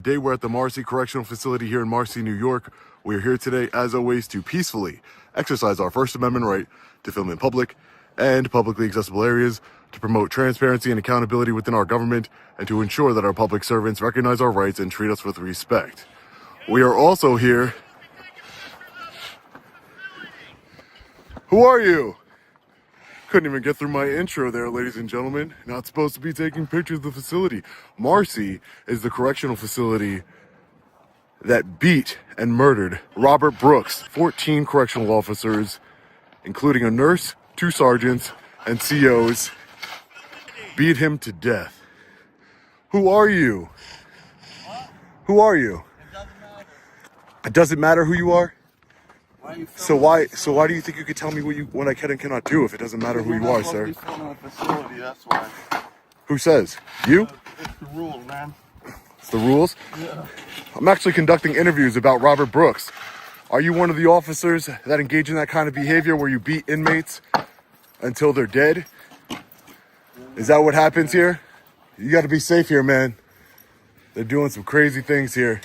Today we're at the Marcy Correctional Facility here in Marcy, New York. We're here today, as always, to peacefully exercise our First Amendment right to film in public and publicly accessible areas, to promote transparency and accountability within our government, and to ensure that our public servants recognize our rights and treat us with respect. We are also here... Who are you? Couldn't even get through my intro there, ladies and gentlemen. Not supposed to be taking pictures of the facility. Marcy is the correctional facility that beat and murdered Robert Brooks, 14 correctional officers, including a nurse, 2 sergeants, and COs, beat him to death. Who are you? Who are you? It doesn't matter who you are? So why do you think you could tell me what I can and cannot do if it doesn't matter who you are, sir? That's why. Who says? You? It's the rules, man. It's the rules? Yeah. I'm actually conducting interviews about Robert Brooks. Are you one of the officers that engage in that kind of behavior where you beat inmates until they're dead? Is that what happens here? You got to be safe here, man. They're doing some crazy things here.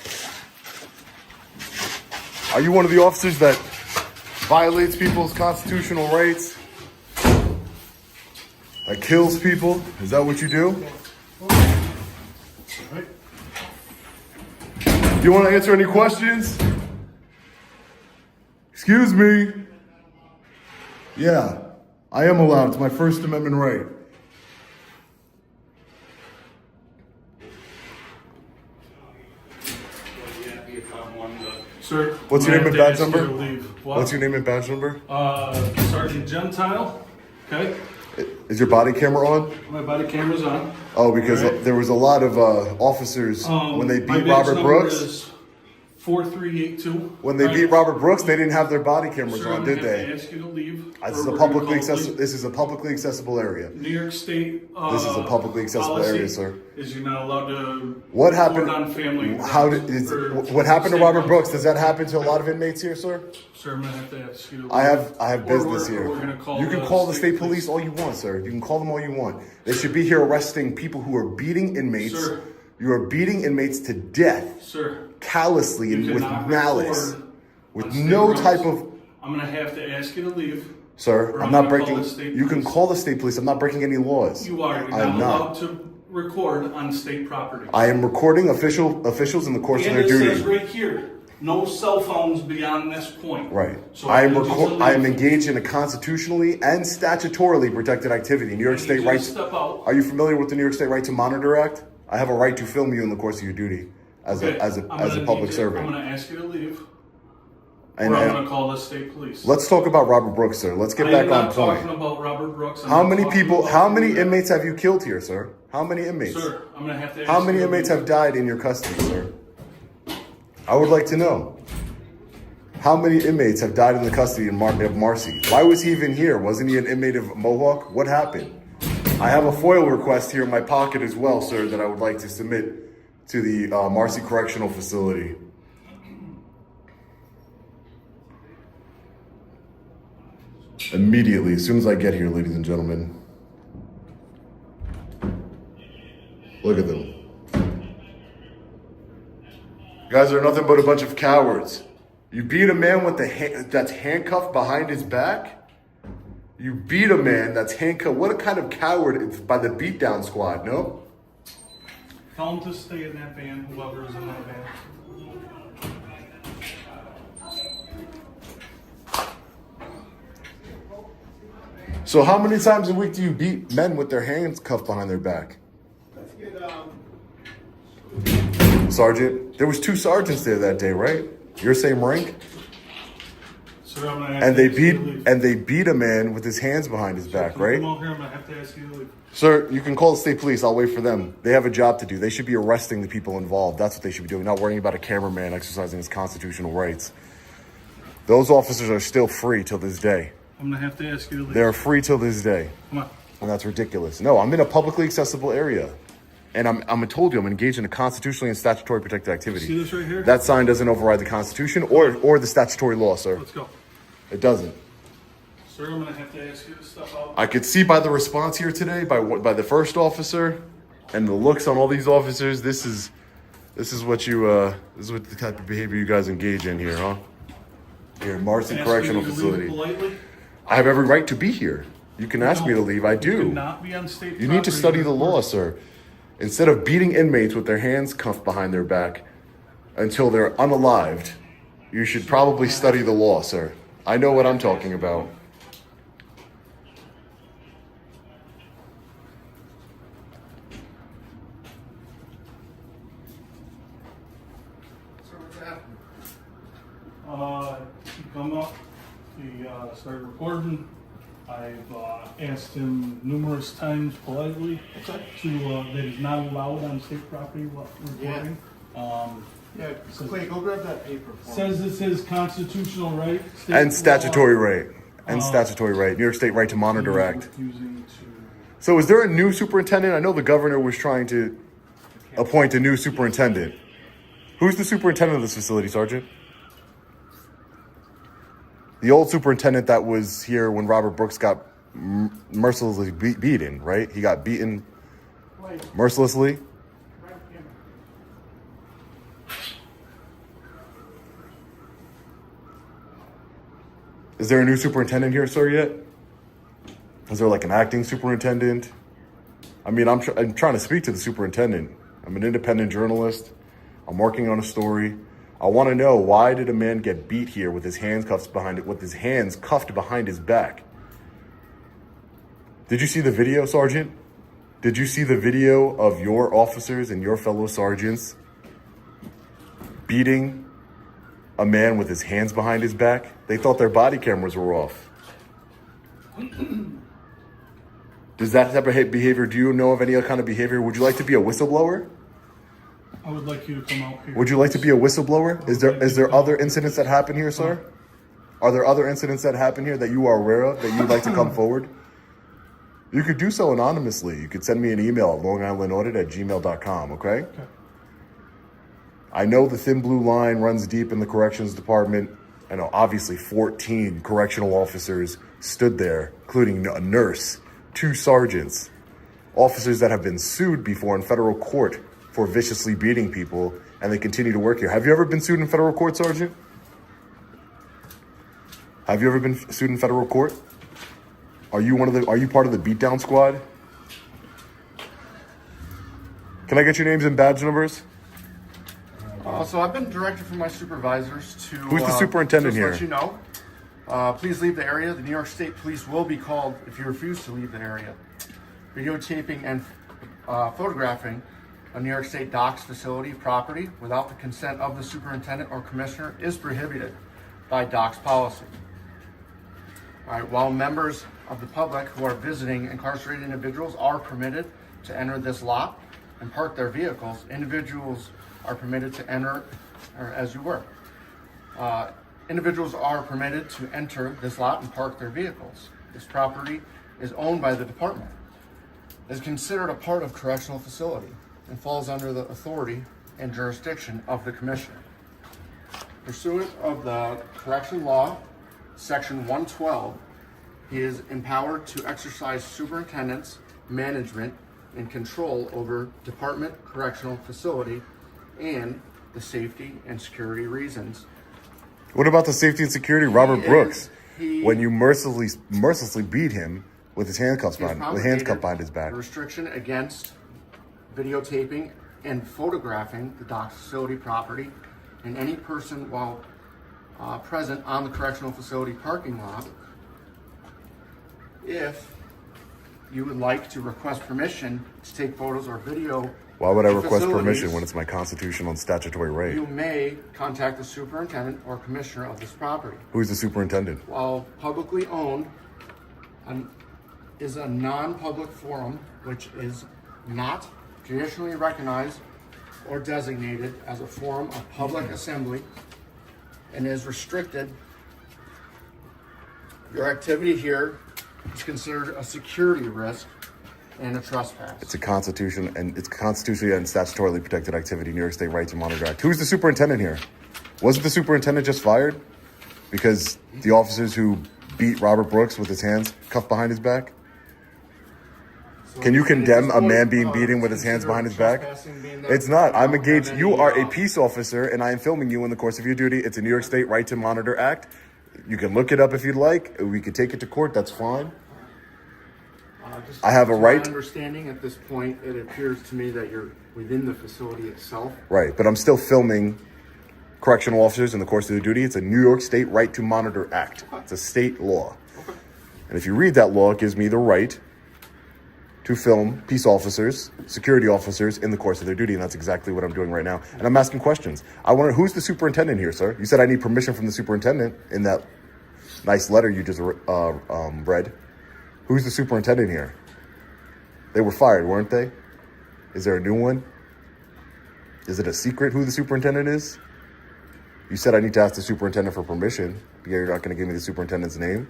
Are you one of the officers that violates people's constitutional rights? That kills people? Is that what you do? Do you want to answer any questions? Excuse me. Yeah, I am allowed. It's my First Amendment right. Sir, What's your name and badge number? What? What's your name and badge number? Sergeant Gentile. Okay. Is your body camera on? My body camera's on. Oh, because Right. there was a lot of officers when they my beat badge Robert number Brooks. is 4382. When they beat Robert Brooks, they didn't have their body cameras Sir, on, I'm did gonna have they? to ask you to leave. This is or a we're publicly gonna call accessible. This is a publicly accessible area. New York State. This is a publicly accessible policy area, sir. Is you're not allowed to. What happened? report on family. How did what happened to state Robert rights. Brooks? Does that happen to a lot of inmates here, sir? Sir, I'm gonna have to ask you to leave. I have business Or here. we're gonna call You can call the state police all you want, sir. You can call them all you want. They should be here arresting people who are beating inmates. Sir. You are beating inmates to death, Sir. callously and You with cannot malice, record with on state no roads. type of. I'm gonna have to ask you to leave. Sir, Or I'm I'm not gonna call breaking. the state You can police. call the state police. I'm not breaking any laws. You are. You're I'm not allowed not. to record on state property. I am recording officials in the course of And their it says duty. right here, no cell phones beyond this point. Right. So I am need you to I am leave. engaged in a constitutionally and statutorily protected activity. New York I need State you to rights. step out. Are you familiar with the New York State Right to Monitor Act? I have a right to film you in the course of your duty as Okay, a I'm gonna public need servant. I'm gonna ask you to leave, And, or I'm gonna call the state police. let's talk about Robert Brooks, sir. Let's get I back am on not point. talking about Robert Brooks. I'm How not many talking people? about How many you. inmates have you killed here, sir? How many inmates? Sir, I'm gonna have to ask How you many to inmates leave. have died in your custody, sir? I would like to know. How many inmates have died in the custody of Marcy? Why was he even here? Wasn't he an inmate of Mohawk? What happened? I have a FOIL request here in my pocket as well, sir, that I would like to submit to the Marcy Correctional Facility. Immediately, as soon as I get here, ladies and gentlemen. Look at them. You guys are nothing but a bunch of cowards. You beat a man with that's handcuffed behind his back? You beat a man that's handcuffed. What a kind of coward it's by the beatdown squad, no? Tell him to stay in that van, whoever is in that van. So how many times a week do you beat men with their hands cuffed behind their back? Sergeant, there was 2 sergeants there that day, right? Your same rank? Sir, I'm gonna have And to they ask you beat to leave. and they beat a man with his hands behind his back, Can you right? Come over here, I'm gonna have to ask you to leave. Sir, you can call the state police. I'll wait for them. They have a job to do. They should be arresting the people involved. That's what they should be doing, not worrying about a cameraman exercising his constitutional rights. Those officers are still free till this day. I'm gonna have to ask you to leave. They're free till this day. Come on. And that's ridiculous. No, I'm in a publicly accessible area. And I'm told you I'm engaged in a constitutionally and statutory protected activity. See this right here? That sign doesn't override the Constitution or the statutory law, sir. Let's go. It doesn't. Sir, I'm gonna have to ask you to step out. I could see by the response here today, by the first officer, and the looks on all these officers, this is This is what the type of behavior you guys engage in here, huh? Here, Marcy Asking Correctional you to leave Facility. politely. I have every right to be here. You can ask me to leave. I You do. cannot be on state You need to property study the with law, person. sir. Instead of beating inmates with their hands cuffed behind their back until they're unalived, you should probably study the law, sir. I know what I'm talking about. So what's happening? He come up, he started recording. I've asked him numerous times politely that he's not allowed on state property while recording. Yeah, Clay, go grab that paper for me. Says it's his constitutional right. state And law, statutory right. And statutory right. New York State Right to Monitor he's Act. refusing to. So is there a new superintendent? I know the governor was trying to appoint a new superintendent. Who's the superintendent of this facility, Sergeant? The old superintendent that was here when Robert Brooks got mercilessly beaten, right? He got beaten mercilessly. Is there a new superintendent here, sir, yet? Is there like an acting superintendent? I mean, I'm trying to speak to the superintendent. I'm an independent journalist. I'm working on a story. I want to know, why did a man get beat here with his hands cuffed behind his back? Did you see the video, Sergeant? Did you see the video of your officers and your fellow sergeants beating a man with his hands behind his back? They thought their body cameras were off. Does that type of behavior, do you know of any other kind of behavior? Would you like to be a whistleblower? I would like you to come out here. Would you like to be a whistleblower? Is there other incidents that happen here, sir? Are there other incidents that happen here that you are aware of that you'd like to come forward? You could do so anonymously. You could send me an email at longislandaudit@gmail.com, okay? Okay. I know the thin blue line runs deep in the corrections department. I know obviously 14 correctional officers stood there, including a nurse, 2 sergeants, officers that have been sued before in federal court for viciously beating people, and they continue to work here. Have you ever been sued in federal court, Sergeant? Have you ever been sued in federal court? Are you part of the beatdown squad? Can I get your names and badge numbers? So I've been directed from my supervisors to... Who's the superintendent just here? let you know. Please leave the area. The New York State Police will be called if you refuse to leave the area. Videotaping and photographing a New York State docks facility property without the consent of the superintendent or commissioner is prohibited by docks policy. All right, while members of the public who are visiting incarcerated individuals are permitted to enter this lot and park their vehicles, individuals are permitted to enter, or as you were. Individuals are permitted to enter this lot and park their vehicles. This property is owned by the department. It is considered a part of correctional facility and falls under the authority and jurisdiction of the commissioner. Pursuant of the correction law, section 112, he is empowered to exercise superintendence, management, and control over department, correctional facility, and the safety and security reasons. What about the safety and security? Robert Brooks, he- when you mercilessly beat him with his handcuffs He has behind, with hands promulgated cuffed behind his back. a restriction against videotaping and photographing the dock facility property and any person while present on the correctional facility parking lot. If you would like to request permission to take photos or video, Why would I of request permission facilities, when it's my constitutional and statutory right? you may contact the superintendent or commissioner of this property. Who's the superintendent? While publicly owned, is a non-public forum which is not traditionally recognized or designated as a forum of public assembly and is restricted. Your activity here is considered a security risk and a trespass. It's constitutionally and statutorily protected activity, New York State Right to Monitor Act. Who's the superintendent here? Wasn't the superintendent just fired because the officers who beat Robert Brooks with his hands cuffed behind his back? Can you at condemn this a man point, being beaten with his hands consider behind his back? trespassing being that It's not. I'm don't engaged. have You any, are a peace officer, and I am filming you in the course of your duty. It's a New York State Right to Monitor Act. You can look it up if you'd like. We could take it to court. That's fine. I have a to right. My understanding at this point, it appears to me that you're within the facility itself. Right, but I'm still filming correctional officers in the course of their duty. It's a New York State Right to Monitor Act. It's a state law. And if you read that law, it gives me the right to film peace officers, security officers in the course of their duty, and that's exactly what I'm doing right now. And I'm asking questions. I wonder, who's the superintendent here, sir? You said I need permission from the superintendent in that nice letter you just read. Who's the superintendent here? They were fired, weren't they? Is there a new one? Is it a secret who the superintendent is? You said I need to ask the superintendent for permission. You're not going to give me the superintendent's name?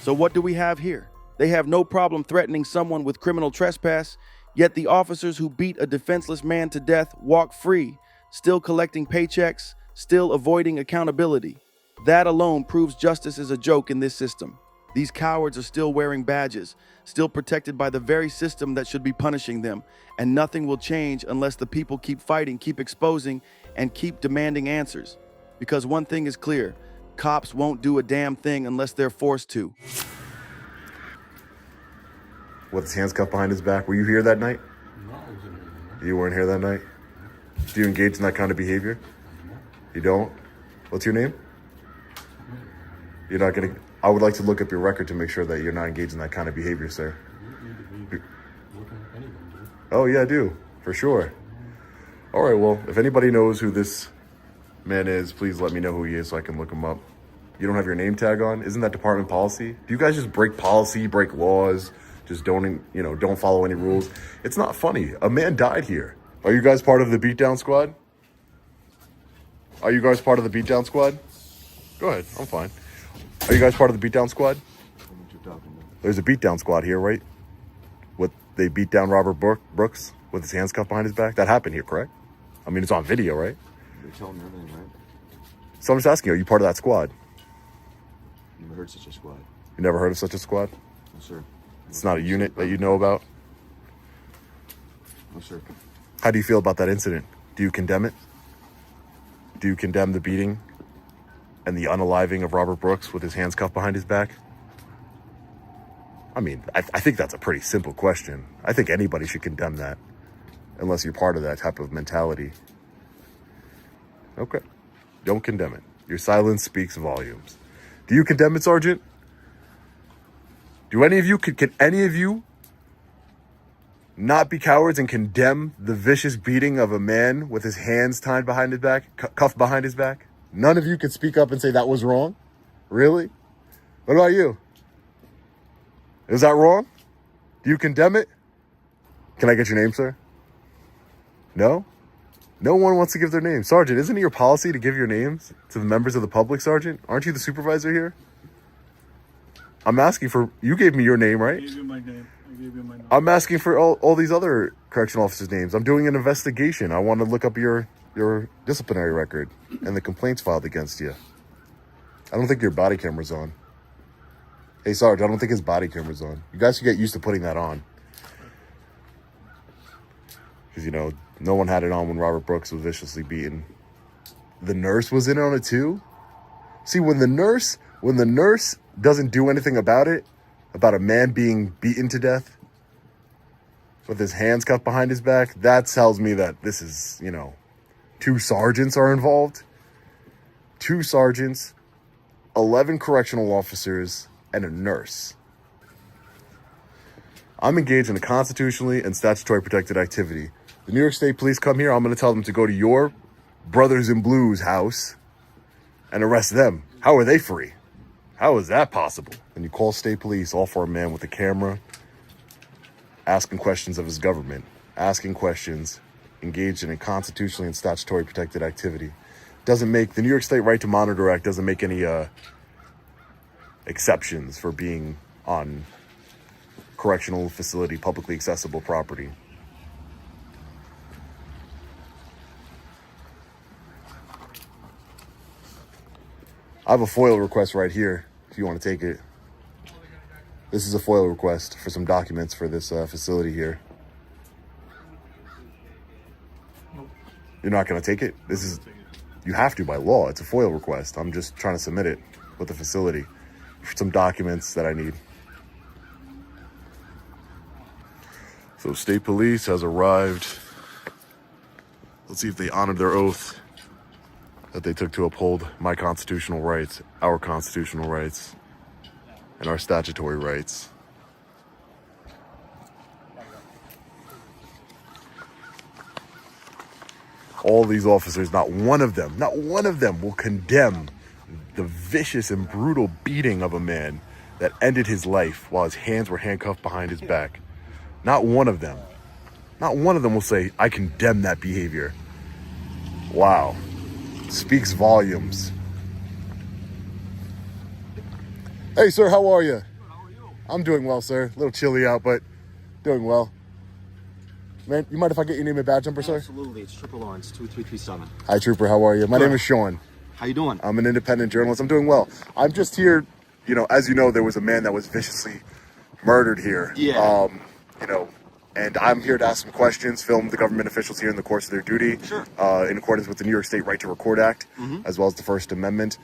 So what do we have here? They have no problem threatening someone with criminal trespass, yet the officers who beat a defenseless man to death walk free, still collecting paychecks, still avoiding accountability. That alone proves justice is a joke in this system. These cowards are still wearing badges, still protected by the very system that should be punishing them, and nothing will change unless the people keep fighting, keep exposing, and keep demanding answers. Because one thing is clear, cops won't do a damn thing unless they're forced to. With his hands cuffed behind his back. Were you here that night? No. You weren't here that night? Do you engage in that kind of behavior? You don't? What's your name? You're not gonna... I would like to look up your record to make sure that you're not engaged in that kind of behavior, sir. Oh, yeah, I do. For sure. All right, well, if anybody knows who this man is, please let me know who he is so I can look him up. You don't have your name tag on? Isn't that department policy? Do you guys just break policy, break laws, just don't follow any rules? It's not funny. A man died here. Are you guys part of the beatdown squad? Are you guys part of the beatdown squad? Go ahead, I'm fine. Are you guys part of the beatdown squad? There's a beatdown squad here, right? They beat down Robert Brooks with his hands cuffed behind his back? That happened here, correct? I mean, it's on video, right? They're telling me everything, right? So I'm just asking you, are you part of that squad? Never heard such a squad. You never heard of such a squad? No, sir. It's not a unit that you know about? No, sir. How do you feel about that incident? Do you condemn it? Do you condemn the beating and the unaliving of Robert Brooks with his hands cuffed behind his back? I mean, I think that's a pretty simple question. I think anybody should condemn that, unless you're part of that type of mentality. Okay. Don't condemn it. Your silence speaks volumes. Do you condemn it, Sergeant? Do any of you, can any of you not be cowards and condemn the vicious beating of a man with his hands tied behind his back, cuffed behind his back? None of you could speak up and say that was wrong? Really? What about you? Is that wrong? Do you condemn it? Can I get your name, sir? No? No one wants to give their name. Sergeant, isn't it your policy to give your names to the members of the public, Sergeant? Aren't you the supervisor here? I'm asking for... You gave me your name, right? I gave you my name. I'm asking for all these other correctional officers' names. I'm doing an investigation. I want to look up your disciplinary record and the complaints filed against you. I don't think your body camera's on. Hey, Sarge, I don't think his body camera's on. You guys should get used to putting that on. Because, no one had it on when Robert Brooks was viciously beaten. The nurse was in on it too? See, when the nurse doesn't do anything about it, about a man being beaten to death with his hands cuffed behind his back, that tells me that this is, 2 sergeants are involved. 2 sergeants, 11 correctional officers, and a nurse. I'm engaged in a constitutionally and statutory protected activity. The New York State Police come here, I'm going to tell them to go to your Brothers in Blue's house and arrest them. How are they free? How is that possible? And you call state police all for a man with a camera, asking questions of his government, asking questions, engaged in a constitutionally and statutory protected activity. Doesn't make, the New York State Right to Monitor Act doesn't make any exceptions for being on correctional facility, publicly accessible property. I have a FOIL request right here, if you want to take it. This is a FOIL request for some documents for this facility here. You're not going to take it? This is, you have to by law. It's a FOIL request. I'm just trying to submit it with the facility for some documents that I need. So state police has arrived. Let's see if they honored their oath that they took to uphold my constitutional rights, our constitutional rights, and our statutory rights. All these officers, not one of them will condemn the vicious and brutal beating of a man that ended his life while his hands were handcuffed behind his back. Not one of them will say, I condemn that behavior. Wow. Speaks volumes. Hey, sir, how are you? How are you? I'm doing well, sir. A little chilly out, but doing well. Man, you mind if I get your name and badge number, sir? Absolutely. It's Trooper Lawrence, 2337. Hi, Trooper. How are you? My name is Sean. How you doing? I'm an independent journalist. I'm doing well. I'm just here, as you know, there was a man that was viciously murdered here. Yeah. And I'm here to ask some questions, film the government officials here in the course of their duty. Sure. In accordance with the New York State Right to Record Act, as well as the First Amendment.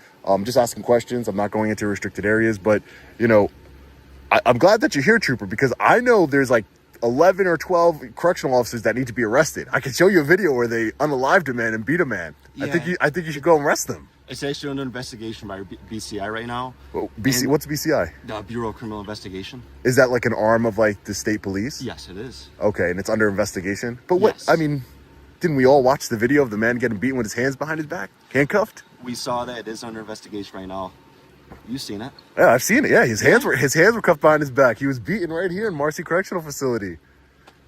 Just asking questions. I'm not going into restricted areas, but, I'm glad that you're here, Trooper, because I know there's like 11 or 12 correctional officers that need to be arrested. I can show you a video where they unalived a man and beat a man. Yeah. I think you should go and arrest them. It's actually under investigation by BCI right now. Well, what's BCI? The Bureau of Criminal Investigation. Is that like an arm of like the state police? Yes, it is. Okay, and it's under investigation. But what? Yes. I mean, didn't we all watch the video of the man getting beaten with his hands behind his back, handcuffed? We saw that it is under investigation right now. You've seen it. Yeah, I've seen it. Yeah, his hands were cuffed behind his back. He was beaten right here in Marcy Correctional Facility,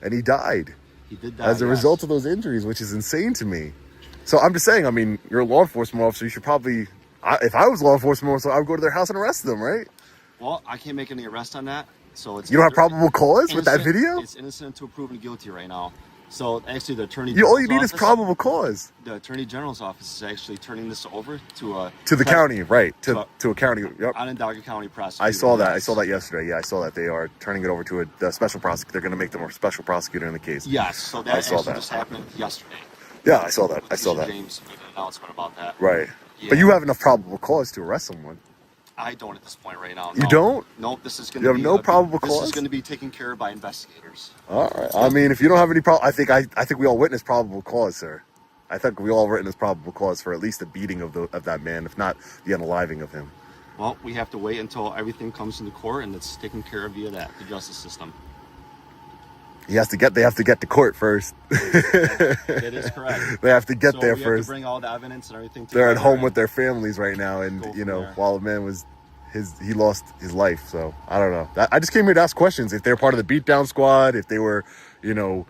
and he died. He did die as a yes. result of those injuries, which is insane to me. So I'm just saying. I mean, you're a law enforcement officer. You should probably. If I was a law enforcement officer, I would go to their house and arrest them, right? Well, I can't make any arrest on that, so it's. You don't have probable cause with that video? It's innocent until proven guilty right now. So actually, the attorney. All you need is probable cause. The attorney general's office is actually turning this over to the county, right? To a county. Yep. Onondaga County prosecutor. I saw that. I saw that yesterday. Yeah, I saw that they are turning it over to a special prosecutor. They're going to make them a special prosecutor in the case. Yes. So that actually just happened yesterday. Yeah, I saw that. I saw that. James made an announcement about that. Right. Yeah. But you have enough probable cause to arrest someone. I don't at this point right now. You no. don't? Nope. This is going You to have be no probable This cause? is going to be taken care of by investigators. All right. I mean, if you don't have any problem, I think we all witnessed probable cause, sir. I think we all witnessed probable cause for at least the beating of that man, if not the unaliving of him. Well, we have to wait until everything comes into court and it's taken care of via the justice system. They have to get to court first. That is correct. They have to get there we first. Have to bring all the evidence and everything. They're at home and with their families right now, and while the man was he lost his life. So I don't know. I just came here to ask questions. If they're part of the beatdown squad, if they were, they're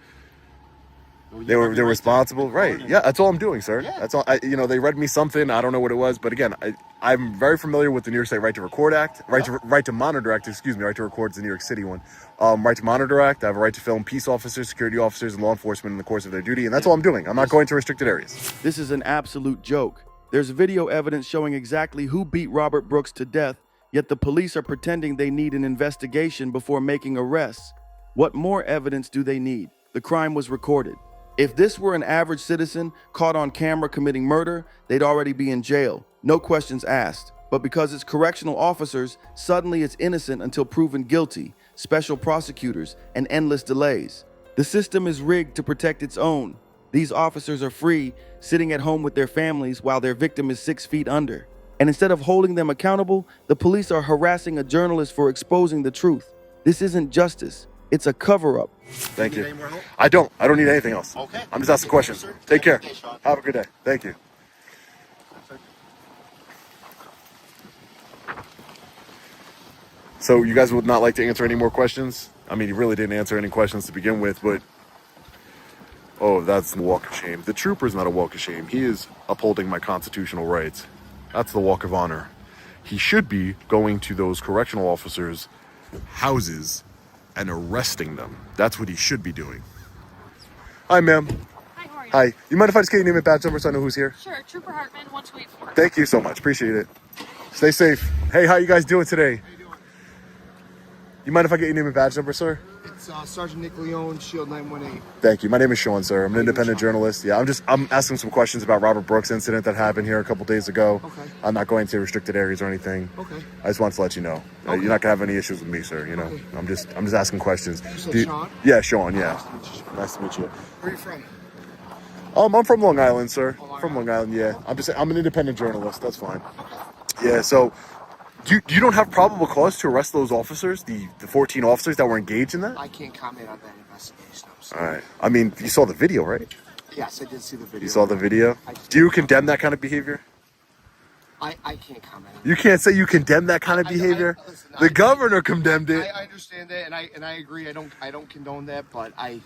responsible, right? Yeah, that's all I'm doing, sir. Yeah. That's all. They read me something. I don't know what it was, but again, I'm very familiar with the New York State Right to Record Act, Right to Monitor Act. Excuse me, Right to Record is the New York City one. Right to Monitor Act. I have a right to film peace officers, security officers, and law enforcement in the course of their duty, and that's all I'm doing. I'm not going to restricted areas. This is an absolute joke. There's video evidence showing exactly who beat Robert Brooks to death, yet the police are pretending they need an investigation before making arrests. What more evidence do they need? The crime was recorded. If this were an average citizen caught on camera committing murder, they'd already be in jail. No questions asked. But because it's correctional officers, suddenly it's innocent until proven guilty, special prosecutors, and endless delays. The system is rigged to protect its own. These officers are free, sitting at home with their families while their victim is 6 feet under. And instead of holding them accountable, the police are harassing a journalist for exposing the truth. This isn't justice. It's a cover-up. Thank you. Need any more help? I don't need anything else. Okay. I'm just asking questions. Sir. Take care. Okay, Sean. Have a good day. Thank you. So you guys would not like to answer any more questions? I mean, you really didn't answer any questions to begin with, but that's the walk of shame. The trooper's not a walk of shame. He is upholding my constitutional rights. That's the walk of honor. He should be going to those correctional officers' houses and arresting them. That's what he should be doing. Hi, ma'am. Hi, how are you? Hi. You mind if I just get your name and badge number so I know who's here? Sure, Trooper Hartman, 1284. Thank you so much. Appreciate it. Stay safe. Hey, how you guys doing today? You mind if I get your name and badge number, sir? It's Sergeant Nick Leone, Shield 918. Thank you. My name is Sean, sir. I'm an independent journalist. Yeah, I'm asking some questions about Robert Brooks' incident that happened here a couple days ago. Okay. I'm not going to restricted areas or anything. Okay. I just wanted to let you know. Okay. You're not gonna have any issues with me, sir. You know, Okay. I'm just asking questions. You said Sean? Yeah, Sean. Yeah. Nice to meet you. Nice to meet you. Where are you from? I'm from Long Island, sir. Long From Long Island. Island. Yeah. I'm an independent journalist. That's fine. Yeah. So. You don't have probable cause to arrest those officers, the 14 officers that were engaged in that? I can't comment on that investigation. I'm All sorry. right. I mean, you saw the video, right? Yes, I did see the video. You saw the video? Do you condemn that kind of behavior? I can't comment. You can't say you condemn that kind of behavior. Listen, The governor condemned it. I understand that, and I agree. I don't condone that, but I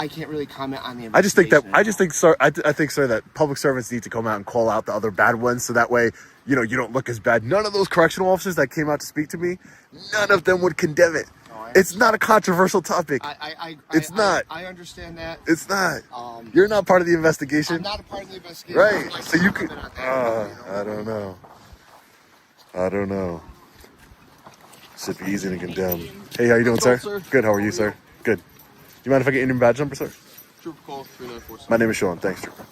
can't really comment on the I just think that investigation. sir, I think, sir, that public servants need to come out and call out the other bad ones, so that way, you know, you don't look as bad. None of those correctional officers that came out to speak to me, none of them would condemn it. It's not a controversial topic. It's not. I understand that. It's not. You're not part of the investigation. I'm not a part of the investigation. Right. I So you can't could. comment on that, I don't know. I don't know. Should be easy to condemn. Hey, how you doing, sir? Good. How are you, sir? Good. You mind if I get your name and badge number, sir? Trooper call 3947. My name is Sean. Thanks, Trooper.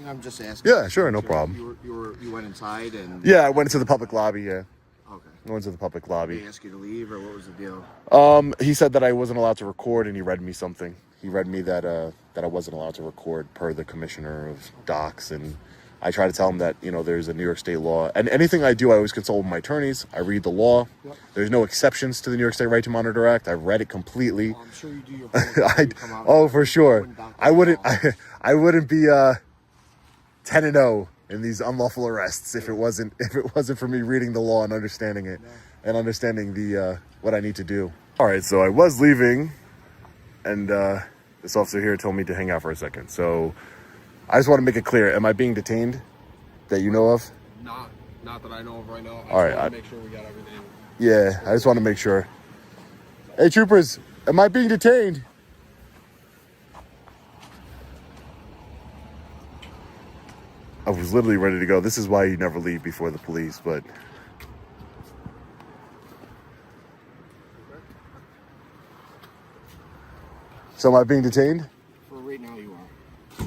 I'm just asking. Yeah, sure, no problem. You went inside and. Yeah, I went into the public lobby. Yeah, Okay. I went to the public Did lobby. they ask you to leave, or what was the deal? He said that I wasn't allowed to record, and he read me something. He read me that I wasn't allowed to record per the commissioner of docs, and I try to tell him that, you know, there's a New York State law, and anything I do, I always consult with my attorneys. I read the law. Yep. There's no exceptions to the New York State Right to Monitor Act. I've read it completely. Well, I'm sure you do your homework before you come out. Oh, for sure. I wouldn't be 10-0 in these unlawful arrests if it wasn't for me reading the law and understanding it, and understanding the what I need to do. All right, so I was leaving, and this officer here told me to hang out for a second. So I just want to make it clear: am I being detained? That you know of? Not that I know of right now. All right, I make sure we got everything. Yeah, I just want to make sure. Hey, troopers, am I being detained? I was literally ready to go. This is why you never leave before the police, but... So am I being detained? For right now, you are.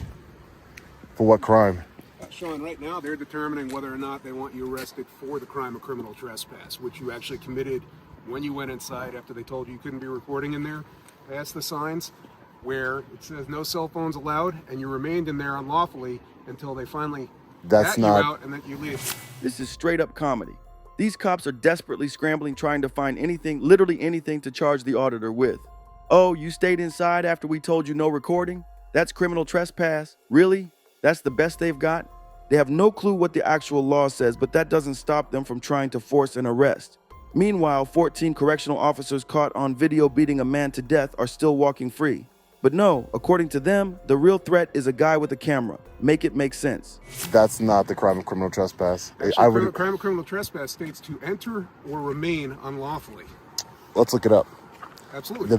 For what crime? Sean, right now they're determining whether or not they want you arrested for the crime of criminal trespass, which you actually committed when you went inside after they told you you couldn't be recording in there. Past the signs where it says no cell phones allowed, and you remained in there unlawfully until they finally got you out and then you leave. This is straight up comedy. These cops are desperately scrambling, trying to find anything, literally anything, to charge the auditor with. Oh, you stayed inside after we told you no recording? That's criminal trespass? Really? That's the best they've got? They have no clue what the actual law says, but that doesn't stop them from trying to force an arrest. Meanwhile, 14 correctional officers caught on video beating a man to death are still walking free. But no, according to them, the real threat is a guy with a camera. Make it make sense. That's not the crime of criminal trespass. Actually, crime of criminal trespass states to enter or remain unlawfully. Let's look it up. Absolutely.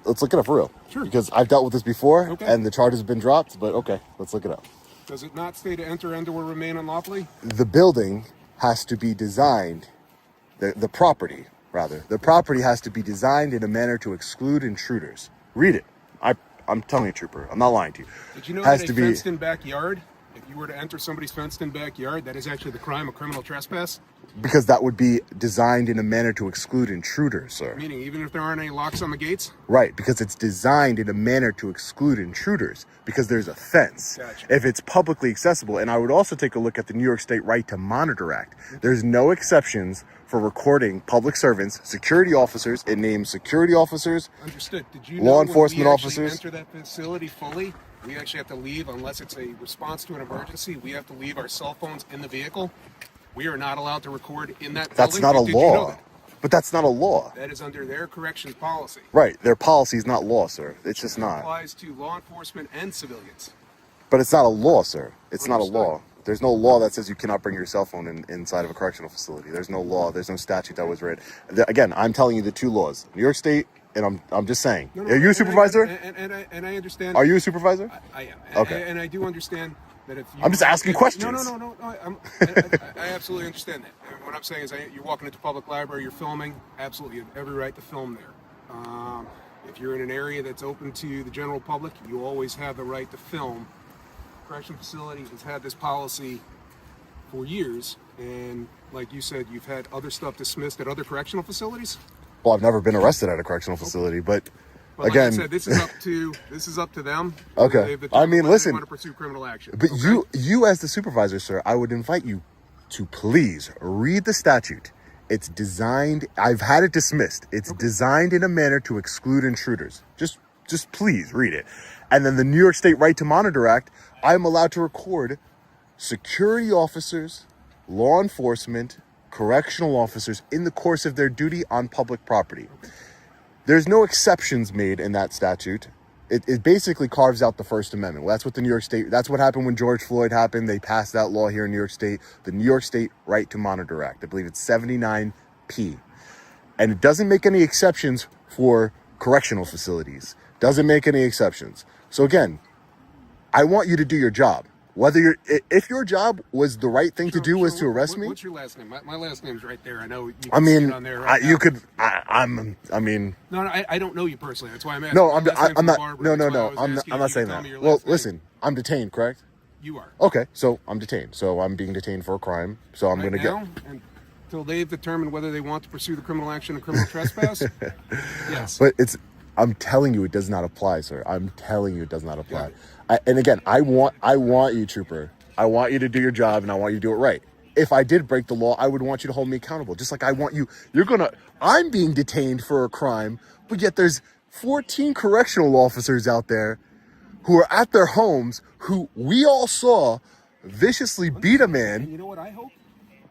Let's look it up for real. Sure. Because I've dealt with this before, Okay. and the charge has been dropped, but okay, let's look it up. Does it not state to enter or remain unlawfully? The building has to be designed, the property has to be designed in a manner to exclude intruders. Read it. I'm telling you, trooper, I'm not lying to you. Did you know Has that to a be- fenced-in backyard, if you were to enter somebody's fenced-in backyard, that is actually the crime of criminal trespass? Because that would be designed in a manner to exclude intruders, sir. Meaning, even if there aren't any locks on the gates? Right, because it's designed in a manner to exclude intruders, because there's a fence. Gotcha. If it's publicly accessible, and I would also take a look at the New York State Right to Monitor Act. There's no exceptions for recording public servants, security officers. It names security officers. Understood. Did you Law know enforcement when we actually officers. enter that facility fully, we actually have to leave unless it's a response to an emergency. We have to leave our cell phones in the vehicle. We are not allowed to record in that That's building. not a Did you know law. that? But that's not a law. That is under their corrections policy. Right, their policy is not law, sir. It's just It not. applies to law enforcement and civilians. But it's not a law, sir. It's not a Understood. law. There's no law that says you cannot bring your cell phone inside of a correctional facility. There's no law. There's no statute that was written. Again, I'm telling you the two laws. New York State and I'm just saying. No, Are you a supervisor? And I understand. Are you a supervisor? I am. Okay. And I do understand that if you... I'm just asking questions. No. I absolutely understand that. And what I'm saying is you're walking into a public library, you're filming, absolutely, you have every right to film there. If you're in an area that's open to the general public, you always have the right to film. Correctional facility has had this policy for years, and like you said, you've had other stuff dismissed at other correctional facilities? Well, I've never been arrested at a correctional facility, but But again, like I said, this is up to them. Okay. They've I mean, determined whether listen, they want to pursue criminal action. but okay? you as the supervisor, sir, I would invite you to please read the statute. It's designed, I've had it dismissed. It's designed in a manner to exclude intruders. Just please read it. And then the New York State Right to Monitor Act, I'm allowed to record security officers, law enforcement, correctional officers in the course of their duty on public property. There's no exceptions made in that statute. It basically carves out the First Amendment. Well, that's what the New York State, that's what happened when George Floyd happened. They passed that law here in New York State, the New York State Right to Monitor Act. I believe it's 79P. And it doesn't make any exceptions for correctional facilities. Doesn't make any exceptions. So again, I want you to do your job. Whether if your job was the right thing to do was to arrest me. What's your last name? My last name's right there. I know. You I can see mean, it on there right now. you could. I mean. No, I don't know you personally. That's why I'm asking. No, My last name's I'm not. Barber. No, That's why I was I'm asking not if you saying could tell that. me your Well, last name. listen, I'm detained, correct? You are. Okay, so I'm detained. So I'm being detained for a crime. So I'm Right going to now, until they've determined whether they want to pursue the criminal action of criminal trespass. Yes. But I'm telling you, it does not apply, sir. I'm telling you, it does not apply. And again, I want you, trooper. I want you to do your job, and I want you to do it right. If I did break the law, I would want you to hold me accountable. Just like I want you. I'm being detained for a crime, but yet there's 14 correctional officers out there who are at their homes who we all saw viciously beat a man. And you know what I hope?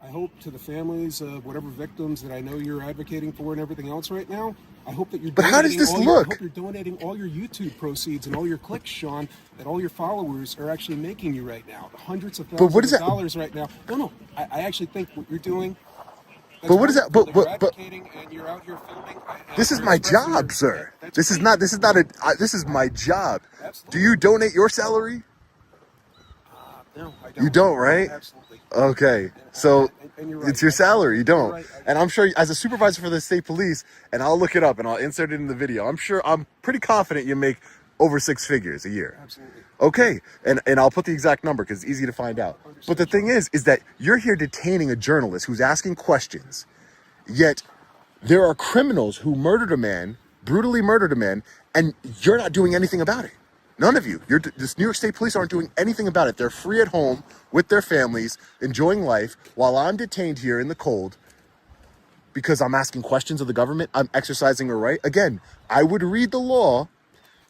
I hope to the families of whatever victims that I know you're advocating for and everything else right now. I hope that you're. But how does this I look? hope you're donating all your YouTube proceeds and all your clicks, Sean. That all your followers are actually making you right now, hundreds of But what thousands is of that? dollars right now. No. I actually think what you're doing. But what is that? You're But advocating and you're out here filming. this is my job, sir. This is not this is my job. Do you donate your salary? No, I don't. You don't, right? Absolutely. Okay, so And you're right. it's your salary. You don't. You're right. And I'm sure as a supervisor for the state police, and I'll look it up and I'll insert it in the video. I'm pretty confident you make over 6 figures a year. Absolutely. Okay, and I'll put the exact number because it's easy to find out. But the thing is that you're here detaining a journalist who's asking questions, yet there are criminals who murdered a man, brutally murdered a man, and you're not doing anything about it. None of you. This New York State Police aren't doing anything about it. They're free at home with their families, enjoying life, while I'm detained here in the cold because I'm asking questions of the government. I'm exercising a right. Again, I would read the law.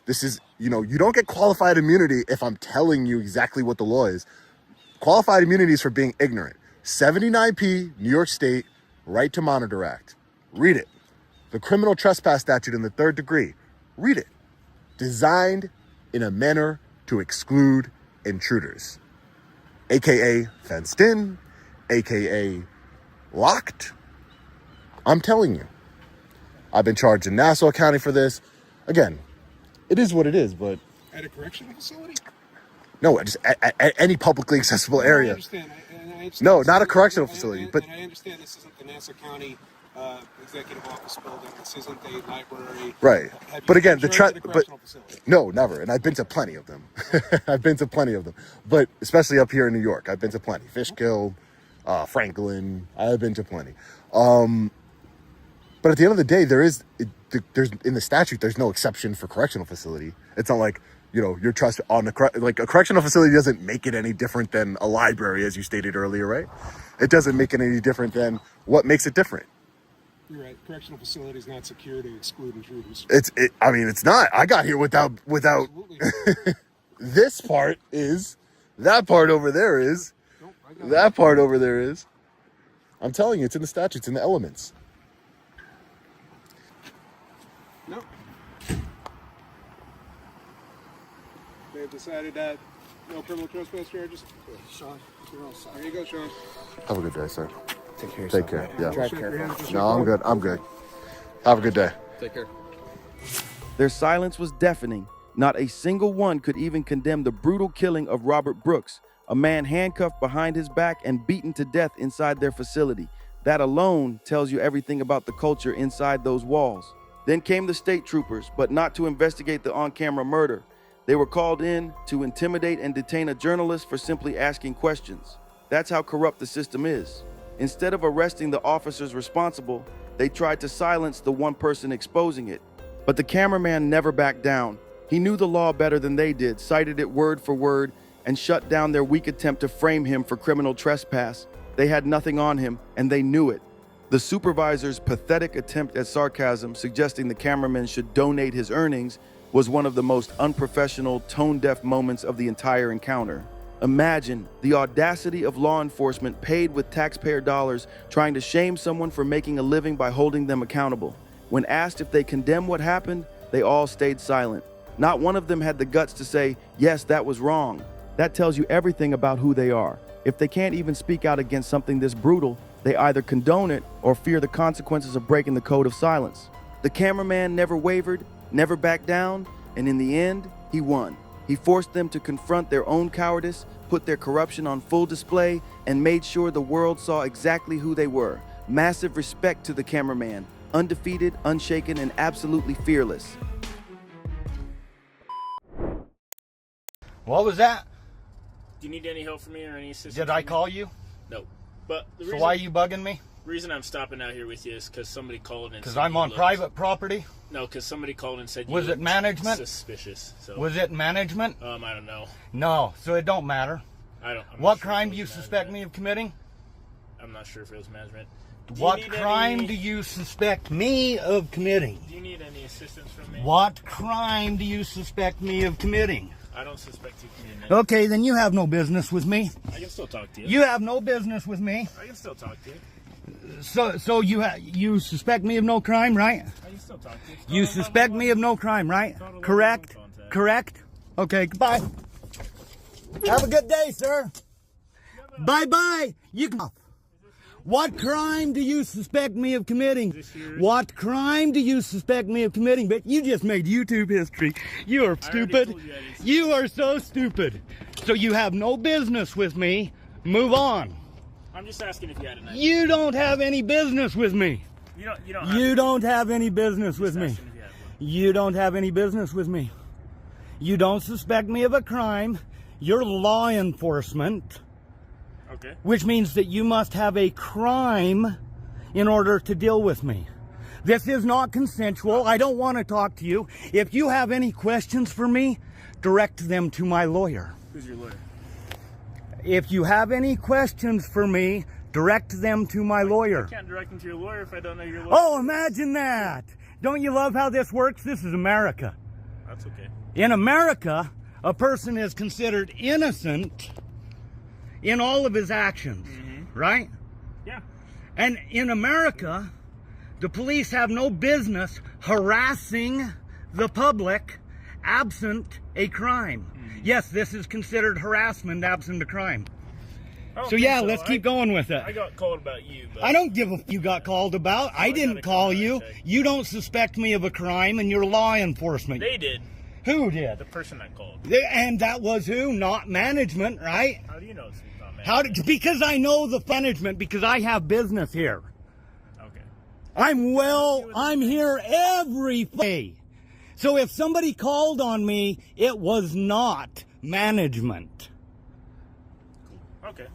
This is, you don't get qualified immunity if I'm telling you exactly what the law is. Qualified immunity is for being ignorant. 79P, New York State, Right to Monitor Act. Read it. The criminal trespass statute in the 3rd degree. Read it. Designed in a manner to exclude intruders. AKA fenced in, AKA locked. I'm telling you. I've been charged in Nassau County for this. Again, it is what it is, but... At a correctional facility? No, just at any publicly accessible area. I understand. No, not a correctional facility, but... And I understand this isn't the Nassau County Executive Office building. This isn't a library. Right. Have you But again, been charged at a correctional facility? No, never. And I've been to plenty of them. I've been to plenty of them. But especially up here in New York, I've been to plenty. Fishkill, Franklin, I've been to plenty. But at the end of the day, there's in the statute, there's no exception for correctional facility. It's not like, your trust on a correctional facility doesn't make it any different than a library, as you stated earlier, right? It doesn't make it any different than what makes it different. You're right. Correctional facility is not secure to exclude intruders. It's not. I got here without Absolutely. this part is, that part over there is, that part over there is. I'm telling you, it's in the statutes, in the elements. No. They've decided that no criminal trespass charges. Sean, you're all set. There you go, Sean. Have a good day, sir. Take care. Take care. Yeah. Drive Shake your careful. hand. Just No, I'm good. I'm good. Have a good day. Take care. Their silence was deafening. Not a single one could even condemn the brutal killing of Robert Brooks, a man handcuffed behind his back and beaten to death inside their facility. That alone tells you everything about the culture inside those walls. Then came the state troopers, but not to investigate the on-camera murder. They were called in to intimidate and detain a journalist for simply asking questions. That's how corrupt the system is. Instead of arresting the officers responsible, they tried to silence the one person exposing it. But the cameraman never backed down. He knew the law better than they did, cited it word for word, and shut down their weak attempt to frame him for criminal trespass. They had nothing on him, and they knew it. The supervisor's pathetic attempt at sarcasm, suggesting the cameraman should donate his earnings, was one of the most unprofessional, tone-deaf moments of the entire encounter. Imagine the audacity of law enforcement paid with taxpayer dollars trying to shame someone for making a living by holding them accountable. When asked if they condemn what happened, they all stayed silent. Not one of them had the guts to say, yes, that was wrong. That tells you everything about who they are. If they can't even speak out against something this brutal, they either condone it or fear the consequences of breaking the code of silence. The cameraman never wavered, never backed down, and in the end, he won. He forced them to confront their own cowardice, put their corruption on full display, and made sure the world saw exactly who they were. Massive respect to the cameraman, undefeated, unshaken, and absolutely fearless. What was that? Do you need any help from me or any assistance? Did I call you? No. But the So reason, why are you bugging me? reason I'm stopping out here with you is because somebody called and Because said I'm you on looked- private property? No, because somebody called and said you Was it looked management? suspicious. So Was it management? I don't know. No, so it don't matter. I'm What not sure crime if it do you was suspect management. me of committing? I'm not sure if it was management. Do you What need crime any- do you suspect me of committing? Do you need any assistance from me? What crime do you suspect me of committing? I don't suspect you committing anything. Okay, then you have no business with me. I can still talk to you. You have no business with me. I can still talk to you. So you suspect me of no crime, right? I can still talk to you. You suspect me of no crime, right? Correct? Correct? Okay, goodbye. Have a good day, sir. Bye-bye. You can... What crime do you suspect me of committing? What crime do you suspect me of committing? But you just made YouTube history. You are stupid. You are so stupid. So you have no business with me. Move on. I'm just asking if you had a knife. You don't have any business with me. You don't You don't have any business with me. You don't have any business with me. You don't suspect me of a crime. You're law enforcement. Okay. Which means that you must have a crime in order to deal with me. This is not consensual. I don't want to talk to you. If you have any questions for me, direct them to my lawyer. Who's your lawyer? If you have any questions for me, direct them to my lawyer. I can't direct them to your lawyer if I don't know your lawyer. Oh, imagine that. Don't you love how this works? This is America. That's okay. In America, a person is considered innocent in all of his actions, right? Yeah. And in America, the police have no business harassing the public absent a crime. Yes, this is considered harassment absent a crime. So yeah, let's keep going with it. I got called about you, but I don't give a you got called about. I didn't call you. You don't suspect me of a crime, and you're law enforcement. they did. Who did? The person that called. And that was who? Not management, right? How do you know it's not management? How did? Because I know the management, because I have business here. Okay. I'm here every day. So if somebody called on me, it was not management. Okay.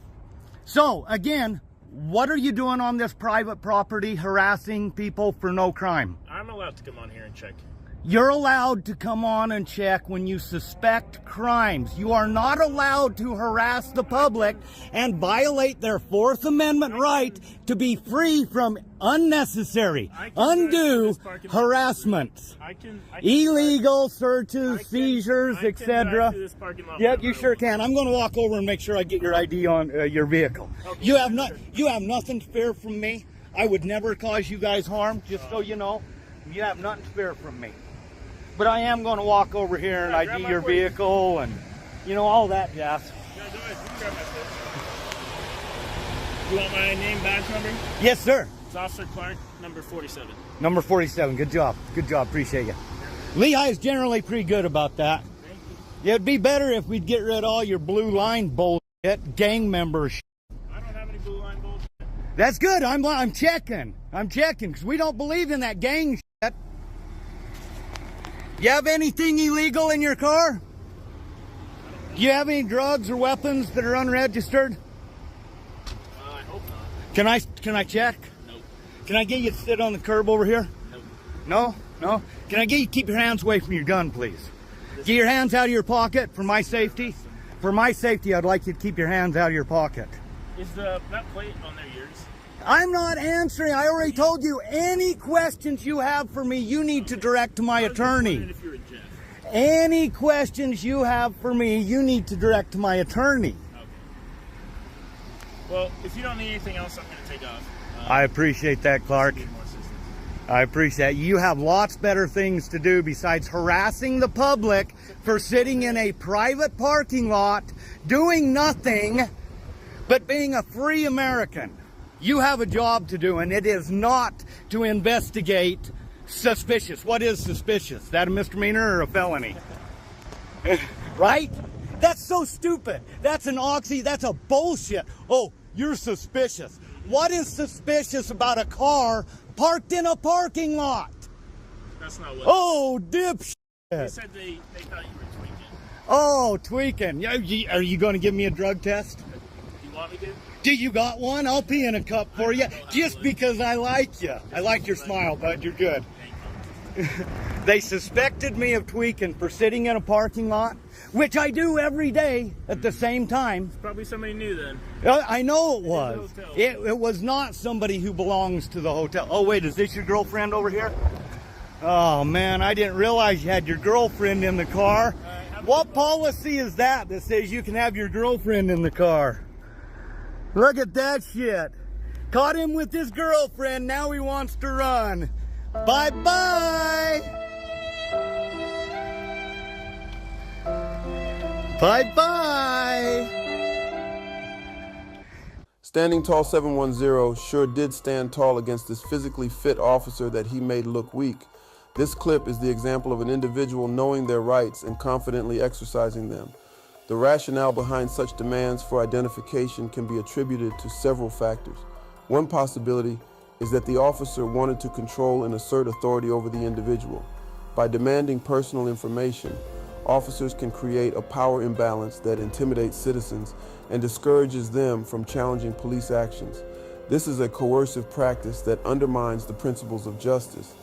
So again, what are you doing on this private property, harassing people for no crime? I'm allowed to come on here and check. You're allowed to come on and check when you suspect crimes. You are not allowed to harass the public and violate their Fourth Amendment right to be free from unnecessary, undue harassment, illegal searches, seizures, etc. Yep, you sure can. I'm going to walk over and make sure I get your ID on your vehicle. You have nothing to fear from me. I would never cause you guys harm, just so you know. You have nothing to fear from me. But I am going to walk over here and ID your vehicle and, you know, all that jazz. You want my name, badge number? Yes, sir. It's Officer Clark, number 47. Number 47. Good job. Good job. Appreciate you. Lehi's generally pretty good about that. Yeah, it'd be better if we'd get rid of all your blue line bullshit, gang member shit. I don't have any blue line bullshit. That's good. I'm checking. I'm checking because we don't believe in that gang shit. You have anything illegal in your car? Do you have any drugs or weapons that are unregistered? I hope not. Can I check? Nope. Can I get you to sit on the curb over here? Nope. No? No? Can I get you to keep your hands away from your gun, please? Get your hands out of your pocket for my safety. For my safety, I'd like you to keep your hands out of your pocket. Is that plate on their ears? I'm not answering. I already told you any questions you have for me, you need to direct to my attorney. If you're a Jeff. Any questions you have for me, you need to direct to my attorney. Okay. Well, if you don't need anything else, I'm going to take off. I appreciate that, Clark. Need more assistance. I appreciate it. You have lots better things to do besides harassing the public for sitting in a private parking lot, doing nothing but being a free American. You have a job to do, and it is not to investigate suspicious. What is suspicious? That a misdemeanor or a felony? Right? That's so stupid. That's an oxy. That's a bullshit. Oh, you're suspicious. What is suspicious about a car parked in a parking lot? That's not what. Oh, dipshit. They said they thought you were tweaking. Oh, tweaking. Are you going to give me a drug test? Do you want me to? Do you got one? I'll pee in a cup for you just because I like you. I like your smile, bud. You're good. They suspected me of tweaking for sitting in a parking lot, which I do every day at the same time. Probably somebody new then. I know it was. It was not somebody who belongs to the hotel. Oh, wait, is this your girlfriend over here? Oh, man, I didn't realize you had your girlfriend in the car. What policy is that says you can have your girlfriend in the car? Look at that shit. Caught him with his girlfriend. Now he wants to run. Bye-bye. Bye-bye. Standing Tall 710 sure did stand tall against this physically fit officer that he made look weak. This clip is the example of an individual knowing their rights and confidently exercising them. The rationale behind such demands for identification can be attributed to several factors. One possibility is that the officer wanted to control and assert authority over the individual. By demanding personal information, officers can create a power imbalance that intimidates citizens and discourages them from challenging police actions. This is a coercive practice that undermines the principles of justice.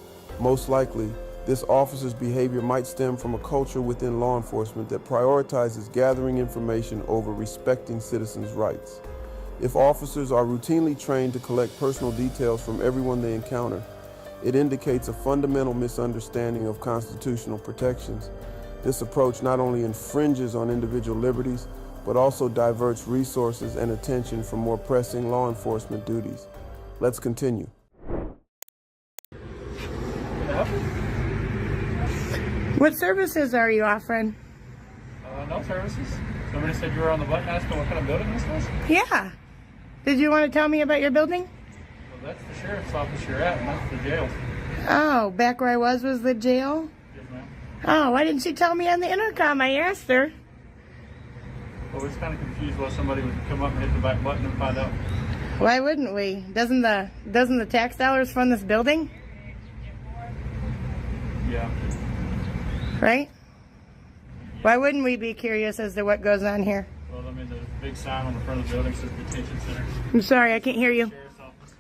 Most likely, this officer's behavior might stem from a culture within law enforcement that prioritizes gathering information over respecting citizens' rights. If officers are routinely trained to collect personal details from everyone they encounter, it indicates a fundamental misunderstanding of constitutional protections. This approach not only infringes on individual liberties, but also diverts resources and attention from more pressing law enforcement duties. Let's continue. What services are you offering? No services. Somebody said you were on the button asking what kind of building this was? Yeah. Did you want to tell me about your building? Well, that's the sheriff's office you're at, and that's the jail. Oh, back where I was the jail? Yes, ma'am. Oh, why didn't she tell me on the intercom? I asked her. Well, we're just kind of confused why somebody would come up and hit the back button and find out. Why wouldn't we? Doesn't the tax dollars fund this building? Yeah. Right? Why wouldn't we be curious as to what goes on here? Well, I mean, there's a big sign on the front of the building says detention center. I'm sorry, I can't hear you. Sheriff's office.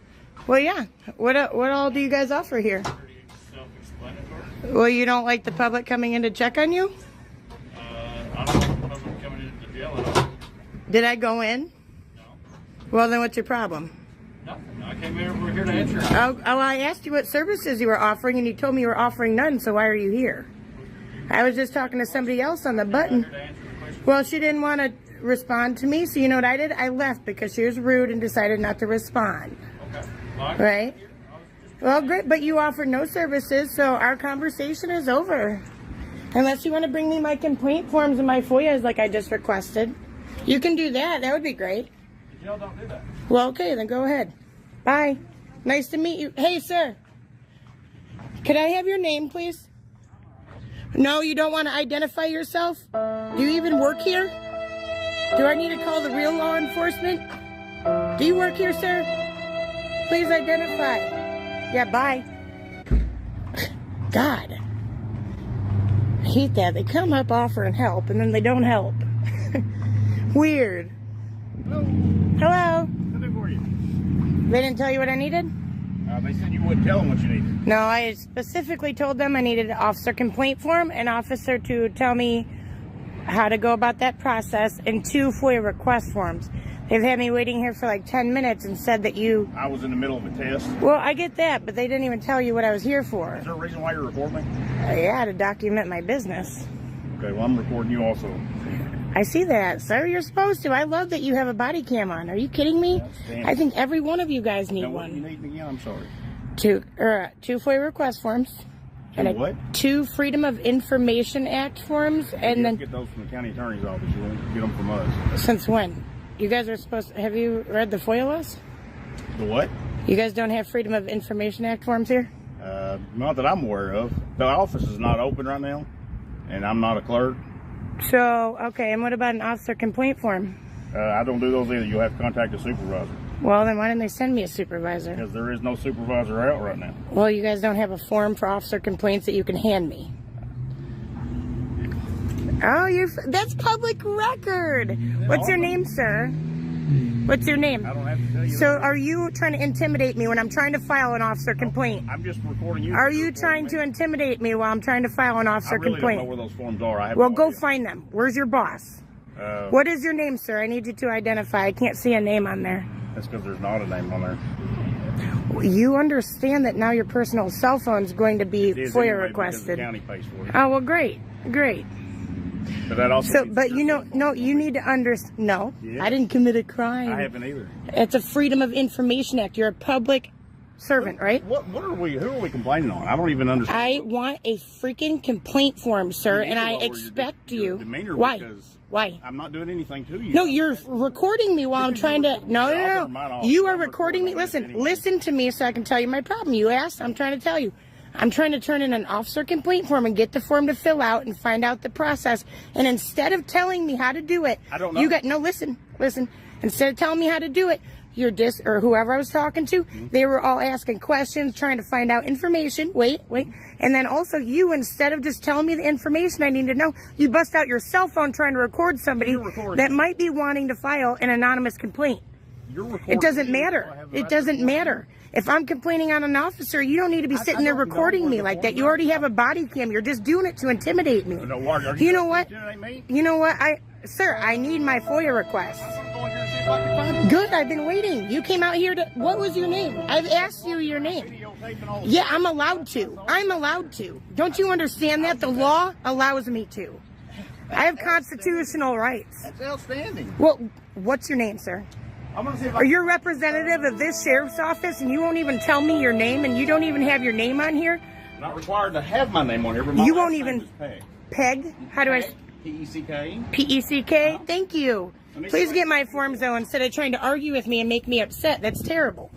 Well, yeah. What all do you guys offer here? Pretty self-explanatory. Well, you don't like the public coming in to check on you? I don't want the public coming into the jail at all. Did I go in? No. Well, then what's your problem? Nothing. I came here, we're here to answer. Oh, I asked you what services you were offering, and you told me you were offering none, so why are you here? I was just talking to somebody else on the button. Well, she didn't want to respond to me, so you know what I did? I left because she was rude and decided not to respond. Okay. Well, Right? Well, great, but you offered no services, so our conversation is over. Unless you want to bring me my complaint forms and my FOIAs like I just requested. You can do that. That would be great. The jail don't do that. Well, okay, then go ahead. Bye. Nice to meet you. Hey, sir. Could I have your name, please? No, you don't want to identify yourself? Do you even work here? Do I need to call the real law enforcement? Do you work here, sir? Please identify. Yeah, bye. God. I hate that. They come up offering help and then they don't help. Weird. Hello. Hello. Nothing for you. They didn't tell you what I needed? They said you wouldn't tell them what you needed. No, I specifically told them I needed an officer complaint form, an officer to tell me how to go about that process, and 2 FOIA request forms. They've had me waiting here for like 10 minutes and said that you... I was in the middle of a test. Well, I get that, but they didn't even tell you what I was here for. Is there a reason why you're recording me? Yeah, to document my business. Okay, well, I'm recording you also. I see that, sir. You're supposed to. I love that you have a body cam on. Are you kidding me? I think every one of you guys need Now, what one. do you need again? I'm sorry. 2 FOIA request forms. Two what? 2 Freedom of Information Act forms, and then... Get those from the county attorney's office. You won't get them from us. Since when? You guys are supposed to... Have you read the FOIA laws? The what? You guys don't have Freedom of Information Act forms here? Not that I'm aware of. The office is not open right now, and I'm not a clerk. So, okay, and what about an officer complaint form? I don't do those either. You'll have to contact a supervisor. Well, then why didn't they send me a supervisor? Because there is no supervisor out right now. Well, you guys don't have a form for officer complaints that you can hand me. Oh, that's public record. What's your name, sir? What's your name? I don't have to tell you. So are you trying to intimidate me when I'm trying to file an officer complaint? I'm just recording you. Are you trying to intimidate me while I'm trying to file an officer I really complaint? don't know where those forms are. I have Well, no go idea. find them. Where's your boss? What is your name, sir? I need you to identify. I can't see a name on there. That's because there's not a name on there. You understand that now your personal cell phone is going to be It is FOIA anyway because the requested. county pays for it. Oh, well, great. Great. But that also So, means but you know, no, you need to understand. No, Yeah. I didn't commit a crime. I haven't either. It's a Freedom of Information Act. You're a public servant, right? What are we? Who are we complaining on? I don't even understand. I want a freaking complaint form, sir, and I expect you. Why? Why? I'm not doing anything to you. No, you're recording me while I'm trying to. No. You are recording me. Listen to me so I can tell you my problem. You asked, I'm trying to tell you. I'm trying to turn in an officer complaint form and get the form to fill out and find out the process. And instead of telling me how to do it, I don't know. Listen. Instead of telling me how to do it, or whoever I was talking to, they were all asking questions, trying to find out information. Wait. And then also you, instead of just telling me the information I need to know, you bust out your cell phone trying to record somebody that might be wanting to file an anonymous complaint. It doesn't matter. It doesn't matter. If I'm complaining on an officer, you don't need to be sitting there recording me like that. You already have a body cam. You're just doing it to intimidate me. You know what? Sir, I need my FOIA request. Good, I've been waiting. You came out here to, what was your name? I've asked you your name. Yeah, I'm allowed to. Don't you understand that? The law allows me to. I have constitutional rights. That's outstanding. Well, what's your name, sir? Are you a representative of this sheriff's office and you won't even tell me your name and you don't even have your name on here? I'm not required to have my name on here, but my You last won't name even... is Peg. Peg? How do I... P-E-C-K. P-E-C-K? Thank you. Please get my forms, though, instead of trying to argue with me and make me upset. That's terrible.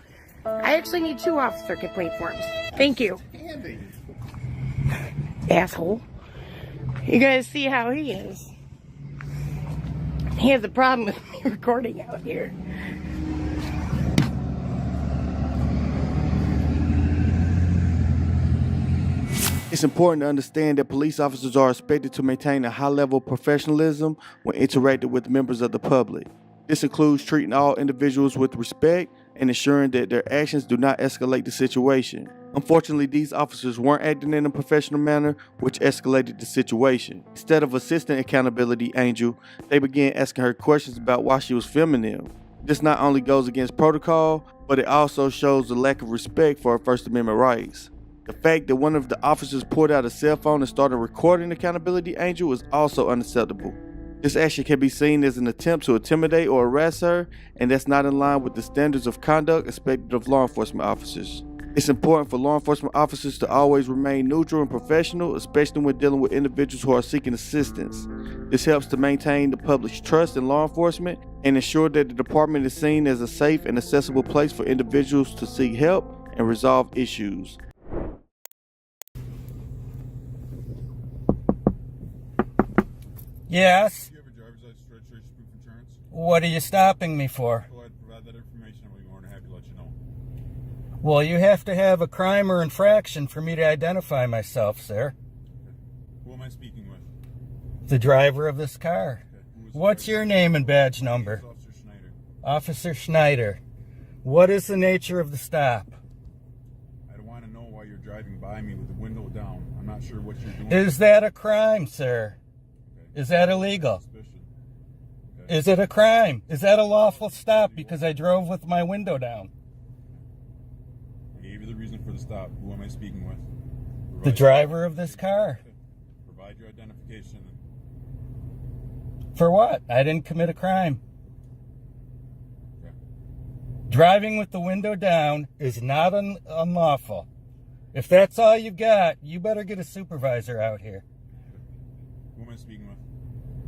I actually need 2 officer complaint forms. Thank you. Asshole. You guys see how he is. He has a problem with me recording out here. It's important to understand that police officers are expected to maintain a high level of professionalism when interacting with members of the public. This includes treating all individuals with respect and ensuring that their actions do not escalate the situation. Unfortunately, these officers weren't acting in a professional manner, which escalated the situation. Instead of assisting Accountability Angel, they began asking her questions about why she was filming them. This not only goes against protocol, but it also shows the lack of respect for her First Amendment rights. The fact that one of the officers pulled out a cell phone and started recording Accountability Angel is also unacceptable. This action can be seen as an attempt to intimidate or harass her, and that's not in line with the standards of conduct expected of law enforcement officers. It's important for law enforcement officers to always remain neutral and professional, especially when dealing with individuals who are seeking assistance. This helps to maintain the public's trust in law enforcement and ensure that the department is seen as a safe and accessible place for individuals to seek help and resolve issues. Yes. Do you have a driver's license, registration, proof of insurance? What are you stopping me for? Go ahead and provide that information. I'll be more than happy to let you know. Well, you have to have a crime or infraction for me to identify myself, sir. Who am I speaking with? The driver of this car. What's your name and badge number? Officer Schneider. Officer Schneider. What is the nature of the stop? I don't want to know why you're driving by me with the window down. I'm not sure what you're doing. Is that a crime, sir? Is that illegal? Is it a crime? Is that a lawful stop because I drove with my window down? I gave you the reason for the stop. Who am I speaking with? The driver of this car. Provide your identification. For what? I didn't commit a crime. Driving with the window down is not unlawful. If that's all you've got, you better get a supervisor out here. Who am I speaking with?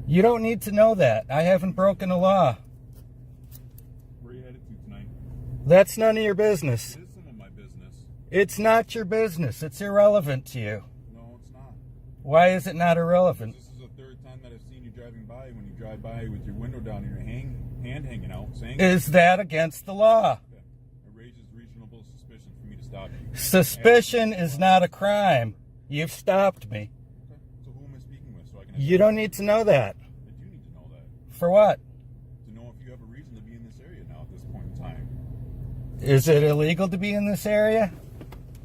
You don't need to know that. I haven't broken a law. Where are you headed to tonight? That's none of your business. It is some of my business. It's not your business. It's irrelevant to you. No, it's not. Why is it not irrelevant? This is the third time that I've seen you driving by. When you drive by with your window down and your hand hanging out, saying... Is that against the law? It raises reasonable suspicion for me to stop you. Suspicion is not a crime. You've stopped me. Okay. So who am I speaking with? So I can... You don't need to know that. I do need to know that. For what? To know if you have a reason to be in this area now at this point in time. Is it illegal to be in this area?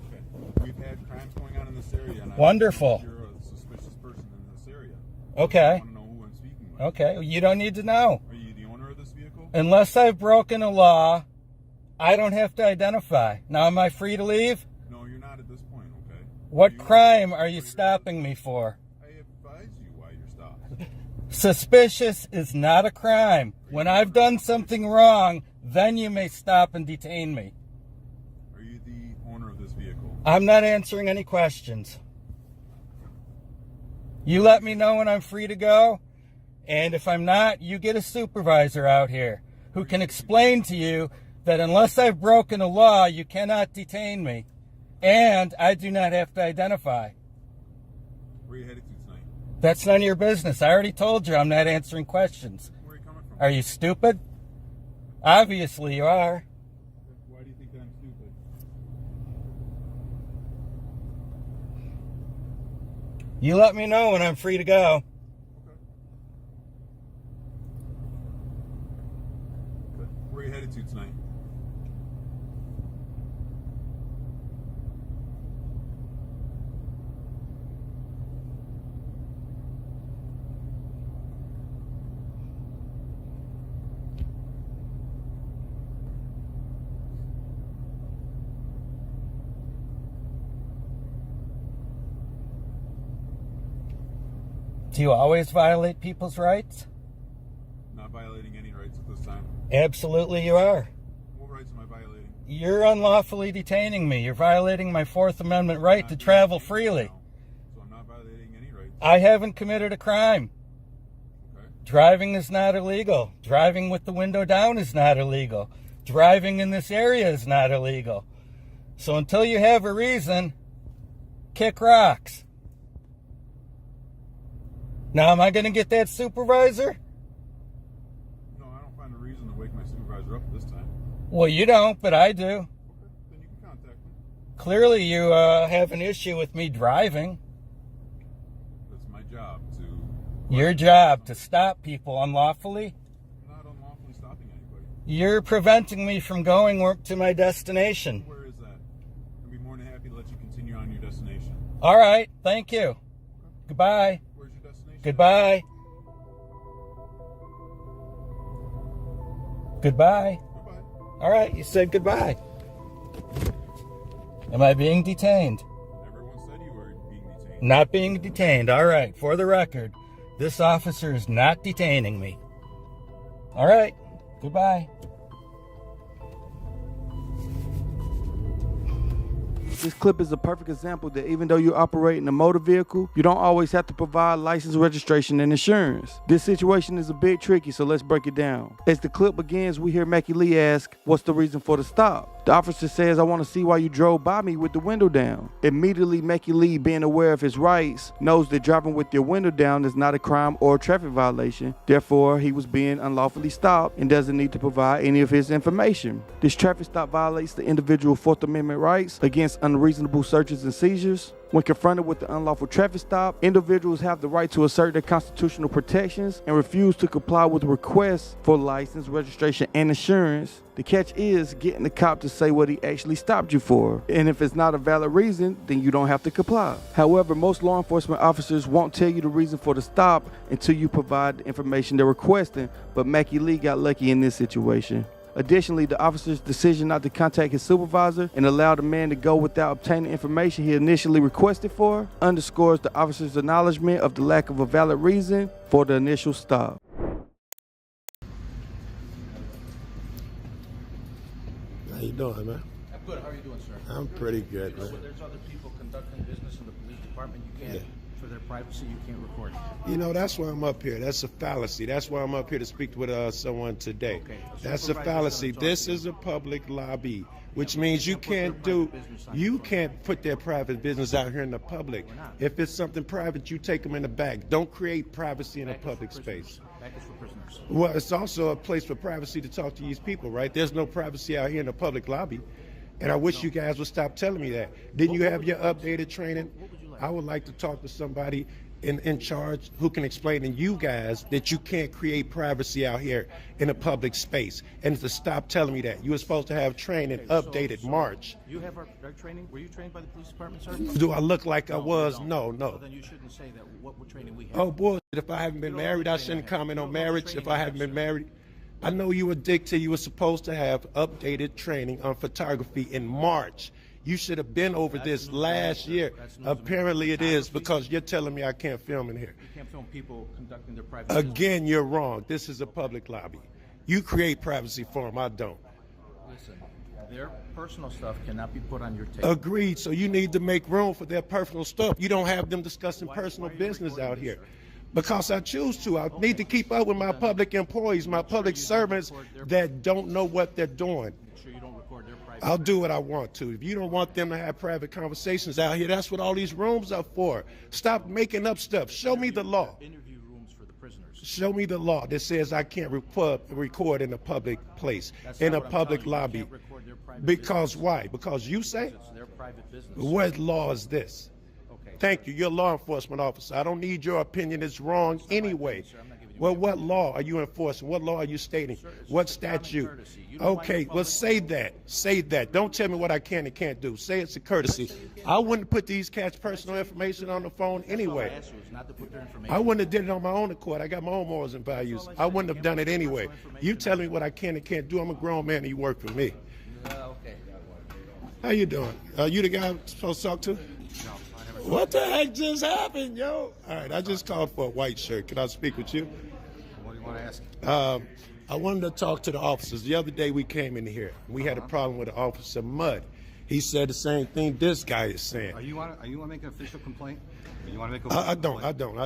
Okay. We've had crimes going on in this area. And Wonderful. You're a suspicious person in this area. Okay. I want to know who I'm speaking with. Okay. Well, you don't need to know. Are you the owner of this vehicle? Unless I've broken a law, I don't have to identify. Now, am I free to leave? No, you're not at this point, okay? What crime are you stopping me for? I advise you why you're stopped. Suspicious is not a crime. When I've done something wrong, then you may stop and detain me. Are you the owner of this vehicle? I'm not answering any questions. You let me know when I'm free to go, and if I'm not, you get a supervisor out here who can explain to you that unless I've broken a law, you cannot detain me, and I do not have to identify. Where are you headed to tonight? That's none of your business. I already told you I'm not answering questions. Where are you coming from? Are you stupid? Obviously you are. Why do you think that I'm stupid? You let me know when I'm free to go. Okay. Where are you headed to tonight? Do you always violate people's rights? Not violating any rights at this time. Absolutely you are. What rights am I violating? You're unlawfully detaining me. You're violating my Fourth Amendment right to travel freely. So I'm not violating any rights. I haven't committed a crime. Okay. Driving is not illegal. Driving with the window down is not illegal. Driving in this area is not illegal. So until you have a reason, kick rocks. Now, am I going to get that supervisor? No, I don't find a reason to wake my supervisor up this time. Well, you don't, but I do. Okay, then you can contact them. Clearly, you have an issue with me driving. That's my job to... Your job to stop people unlawfully? I'm not unlawfully stopping anybody. You're preventing me from going to my destination. Where is that? I'd be more than happy to let you continue on your destination. All right, thank you. Okay. Goodbye. Where's your destination? Goodbye. Goodbye. Goodbye. All right, you said goodbye. Am I being detained? Everyone said you were being detained. Not being detained. All right, for the record, this officer is not detaining me. All right, goodbye. This clip is a perfect example that even though you're operating a motor vehicle, you don't always have to provide license, registration, and insurance. This situation is a bit tricky, so let's break it down. As the clip begins, we hear Mackie Lee ask, "What's the reason for the stop?" The officer says, "I want to see why you drove by me with the window down." Immediately, Mackie Lee, being aware of his rights, knows that driving with your window down is not a crime or a traffic violation. Therefore, he was being unlawfully stopped and doesn't need to provide any of his information. This traffic stop violates the individual Fourth Amendment rights against unreasonable searches and seizures. When confronted with the unlawful traffic stop, individuals have the right to assert their constitutional protections and refuse to comply with requests for license, registration, and insurance. The catch is getting the cop to say what he actually stopped you for. And if it's not a valid reason, then you don't have to comply. However, most law enforcement officers won't tell you the reason for the stop until you provide the information they're requesting, but Mackie Lee got lucky in this situation. Additionally, the officer's decision not to contact his supervisor and allow the man to go without obtaining information he initially requested for underscores the officer's acknowledgement of the lack of a valid reason for the initial stop. How you doing, man? I'm good. How are you doing, sir? I'm pretty good, man. There's other people conducting business in the police department. You can't, for their privacy, you can't record. You know, that's why I'm up here. That's a fallacy. That's why I'm up here to speak with someone today. Okay. That's a fallacy. This is a public lobby, which means you can't put their private business out here in the public. If it's something private, you take them in the back. Don't create privacy in a public space. Back is for prisoners. Well, it's also a place for privacy to talk to these people, right? There's no privacy out here in the public lobby. And I wish you guys would stop telling me that. Didn't you have your updated training? I would like to talk to somebody in charge who can explain to you guys that you can't create privacy out here in a public space, and to stop telling me that. You were supposed to have training updated March. You have our training? Were you trained by the police department, sir? Do I look like I was? No. So then you shouldn't say that what training we have. Oh, bullshit. If I haven't been married, I shouldn't comment on marriage if I haven't been married. I know you were dictated. You were supposed to have updated training on photography in March. You should have been over this last year. Apparently it is, because you're telling me I can't film in here. You can't film people conducting their private Again, you're wrong. This is a public lobby. You create privacy for them. I don't. Listen, their personal stuff cannot be put on your table. Agreed. So you need to make room for their personal stuff. You don't have them discussing personal business out here. Because I choose to. I need to keep up with my public employees, my public servants that don't know what they're doing. Make sure you don't record their private. I'll do what I want to. If you don't want them to have private conversations out here, that's what all these rooms are for. Stop making up stuff. Show me the law. Interview rooms for the prisoners. Show me the law that says I can't record in a public place, in a public lobby. Because why? Because you say? It's their private business. What law is this? Thank you. You're a law enforcement officer. I don't need your opinion. It's wrong anyway. Well, what law are you enforcing? What law are you stating? What statute? Okay, well, say that. Say that. Don't tell me what I can and can't do. Say it's a courtesy. I wouldn't put these cats' personal information on the phone anyway. I wouldn't have did it on my own accord. I got my own morals and values. I wouldn't have done it anyway. You tell me what I can and can't do. I'm a grown man and you work for me. How you doing? You the guy I'm supposed to talk to? What the heck just happened, yo? All right, I just called for a white shirt. Can I speak with you? What do you want to ask? I wanted to talk to the officers. The other day we came in here. We had a problem with the officer Mudd. He said the same thing this guy is saying. Are you want to make an official complaint? You want to make I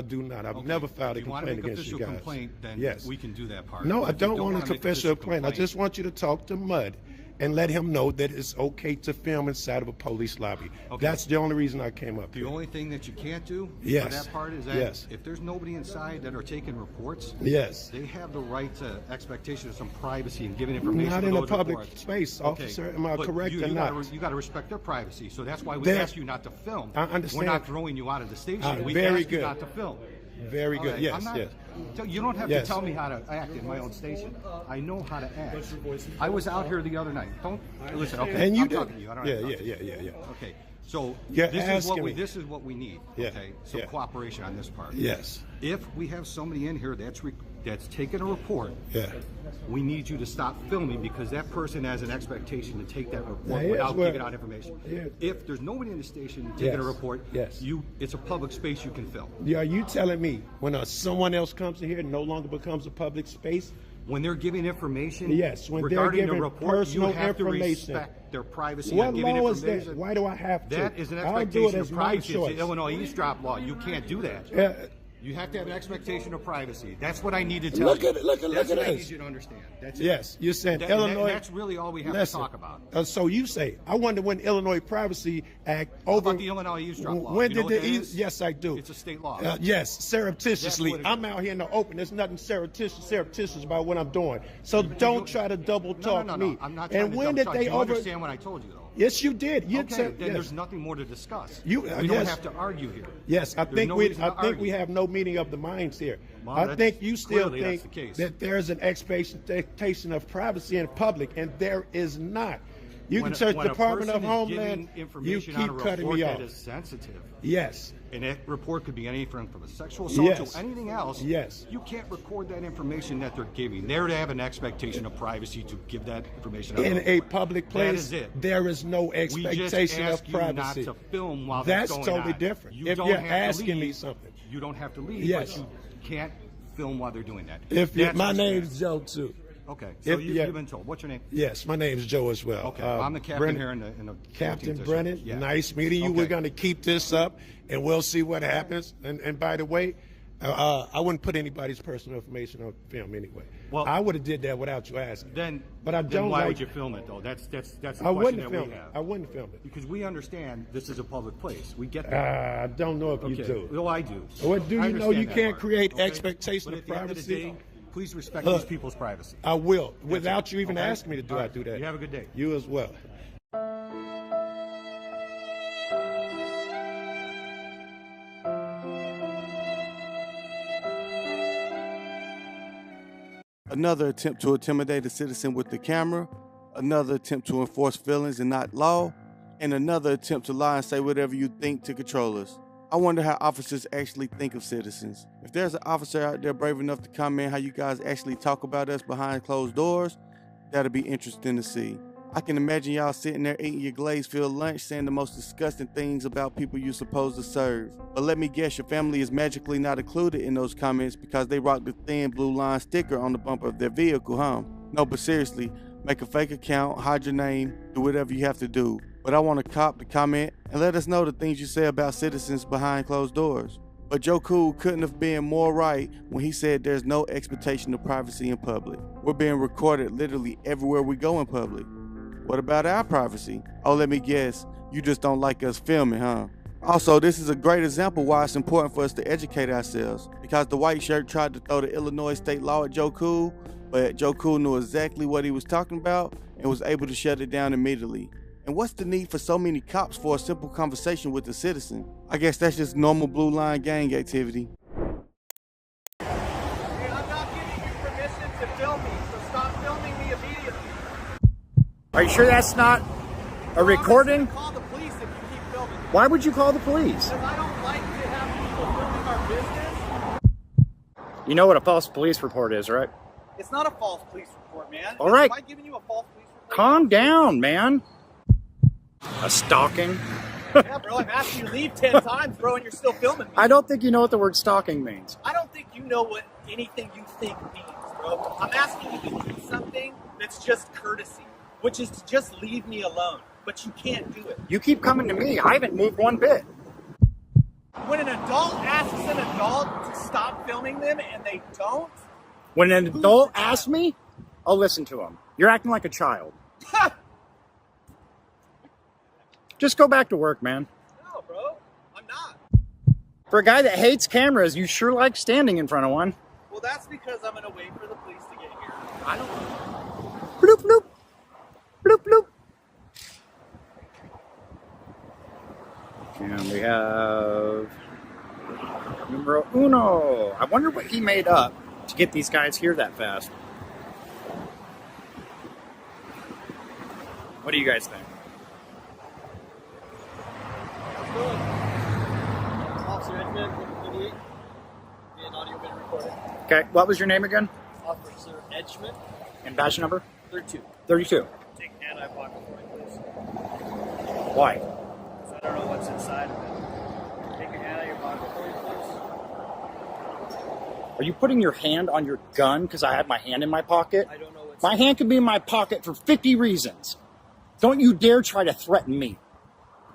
do not. I've never filed a complaint against you guys. If you want to make an official complaint, then yes. we can do that part. No, I don't want an official complaint. I just want you to talk to Mudd and let him know that it's okay to film inside of a police lobby. Okay. That's the only reason I came up here. The only thing that you can't do for yes. that part is that if there's nobody inside that are taking reports, yes. they have the right to expectation of some privacy and giving information not to in those a public reports. Space, officer. Okay. Am I correct or not? You got to respect their privacy. So that's why we ask you not to film. I understand. We're not throwing you out of the station. We very ask good. you not to film. Very good. Right. Yes, yes. You don't have to tell me how to act in my own station. I know how to act. I was out here the other night. Don't listen. Okay, and you I'm talking to you. I don't have to talk to you. Yeah. Okay, so this is what we need. Okay, some cooperation on this part. Yes. If we have somebody in here that's taking a report, we need you to stop filming because that person has an expectation to take that report without giving out information. If there's nobody in the station taking a report, it's a public space you can film. Are you telling me when someone else comes in here, it no longer becomes a public space When they're giving information, yes, when regarding they're giving the report, personal you have information. to respect their privacy. What on giving law is information. that? Why do I have to? That is an I'll do it expectation as of my privacy. It's choice. the Illinois eavesdrop law. You can't do that. You have to have an expectation of privacy. That's what I need to tell Look you. at it. Look at That's what I this. need you to understand. That's it. Yes, you're saying That- Illinois. That's really all we have to talk about. So you say, I wonder when Illinois Privacy Act over. How about the Illinois eavesdrop law? When You know did what the that is? yes, I do. It's a state law. Yes, surreptitiously. That's what it I'm out here in the open. There's nothing surreptitious about what I'm doing. So don't try to double talk no, me. I'm not trying And to when double did talk. they You over? understand what I told you, though? Yes, you did. You Okay, said then yes. there's nothing more to discuss. You- we yes. don't have to argue here. Yes, I There's think no we reason to we argue. have no meeting of the minds here. Well, I that's- think you still clearly that's think the case. that there's an expectation of privacy in public, and there is not. You When can search when a Department of person is Homeland. giving You information keep on a cutting report me that off. is sensitive. Yes. And that report could be anything from a sexual assault Yes. to anything else. Yes. You can't record that information that they're giving. They're to have an expectation of privacy to give that information out. In a public That place, is it. there is no We just expectation ask of you not privacy. to film while That's going totally on. different. You If don't you're have to asking me leave. something. You don't have to leave, Yes. but you can't film while they're doing that. My what's name's best. Joe too. Okay, so you've been told. What's your name? Yes, my name's Joe as well. Okay, I'm the captain here in the Captain 14th Brennan. district. Yeah. Nice meeting you. Okay. We're going to keep this up, and we'll see what happens. And by the way, I wouldn't put anybody's personal information on film anyway. Well, I would have did that without you asking. But I then don't why like. would you film it though? That's the I question wouldn't that film we it. have. I wouldn't film it. Because we understand this is a public place. We get that. I don't know if you Okay. do. Well, I do. What do I you know? understand You that can't part, create okay? expectation But of at the end of the privacy. day, please respect Look, these people's privacy. I will, That's without it. you even Okay? asking me to do. All I right. do that. You have a good day. You as well. Another attempt to intimidate a citizen with the camera, another attempt to enforce feelings and not law, and another attempt to lie and say whatever you think to control us. I wonder how officers actually think of citizens. If there's an officer out there brave enough to comment how you guys actually talk about us behind closed doors, that'll be interesting to see. I can imagine y'all sitting there eating your glaze-filled lunch saying the most disgusting things about people you're supposed to serve. But let me guess, your family is magically not included in those comments because they rock the thin blue line sticker on the bumper of their vehicle, huh? No, but seriously, make a fake account, hide your name, do whatever you have to do. But I want a cop to comment and let us know the things you say about citizens behind closed doors. But Joe Cool couldn't have been more right when he said there's no expectation of privacy in public. We're being recorded literally everywhere we go in public. What about our privacy? Oh, let me guess, you just don't like us filming, huh? Also, this is a great example why it's important for us to educate ourselves, because the white shirt tried to throw the Illinois state law at Joe Cool, but Joe Cool knew exactly what he was talking about and was able to shut it down immediately. And what's the need for so many cops for a simple conversation with a citizen? I guess that's just normal blue line gang activity. I'm not giving you permission to film me, so stop filming me immediately. Are you sure that's not a recording? Call the police if you keep filming me. Why would you call the police? Because I don't like to have people filming our business. You know what a false police report is, right? It's not a false police report, man. All right. Am I giving you a false police report? Calm down, man. A stalking? Yeah, bro, I've asked you to leave 10 times, bro, and you're still filming me. I don't think you know what the word stalking means. I don't think you know what anything you think means, bro. I'm asking you to do something that's just courtesy, which is to just leave me alone. But you can't do it. You keep coming to me. I haven't moved one bit. When an adult asks an adult to stop filming them and they don't, When an adult asks me, I'll listen to him. You're acting like a child. Just go back to work, man. no, bro, I'm not. For a guy that hates cameras, you sure like standing in front of one. Well, that's because I'm gonna wait for the police to get here. I don't know. Bloop, bloop. Bloop, bloop. And we have numero uno. I wonder what he made up to get these guys here that fast. What do you guys think? Officer Edmund, 38. And audio been recorded. Okay, what was your name again? Officer Edgman, And badge number? 32. 32. Take anti-pocket for me, please. Why? Because I don't know what's inside of it. Take your hand out of your pocket for me, please. Are you putting your hand on your gun because I have my hand in my pocket? I don't know what's... My hand could be in my pocket for 50 reasons. Don't you dare try to threaten me.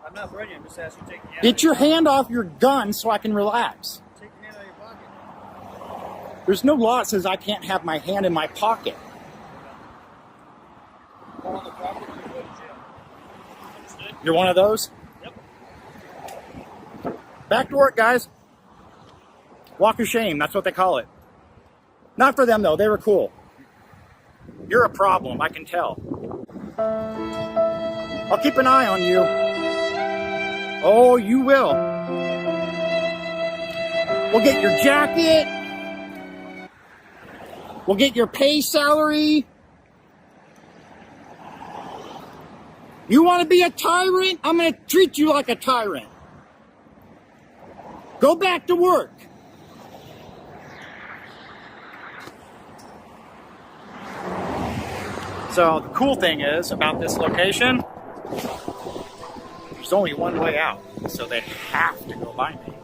I'm not threatening you. I'm just asking you to take your hand. Get your hand off your gun so I can relax. Take your hand out of your pocket. There's no law that says I can't have my hand in my pocket. Fall on the property or you go to jail. Understood? You're one of those? Yep. Back to work, guys. Walk of shame, that's what they call it. Not for them, though. They were cool. You're a problem, I can tell. I'll keep an eye on you. Oh, you will. We'll get your jacket. We'll get your pay salary. You want to be a tyrant? I'm going to treat you like a tyrant. Go back to work. So the cool thing is about this location, there's only one way out, so they have to go by me.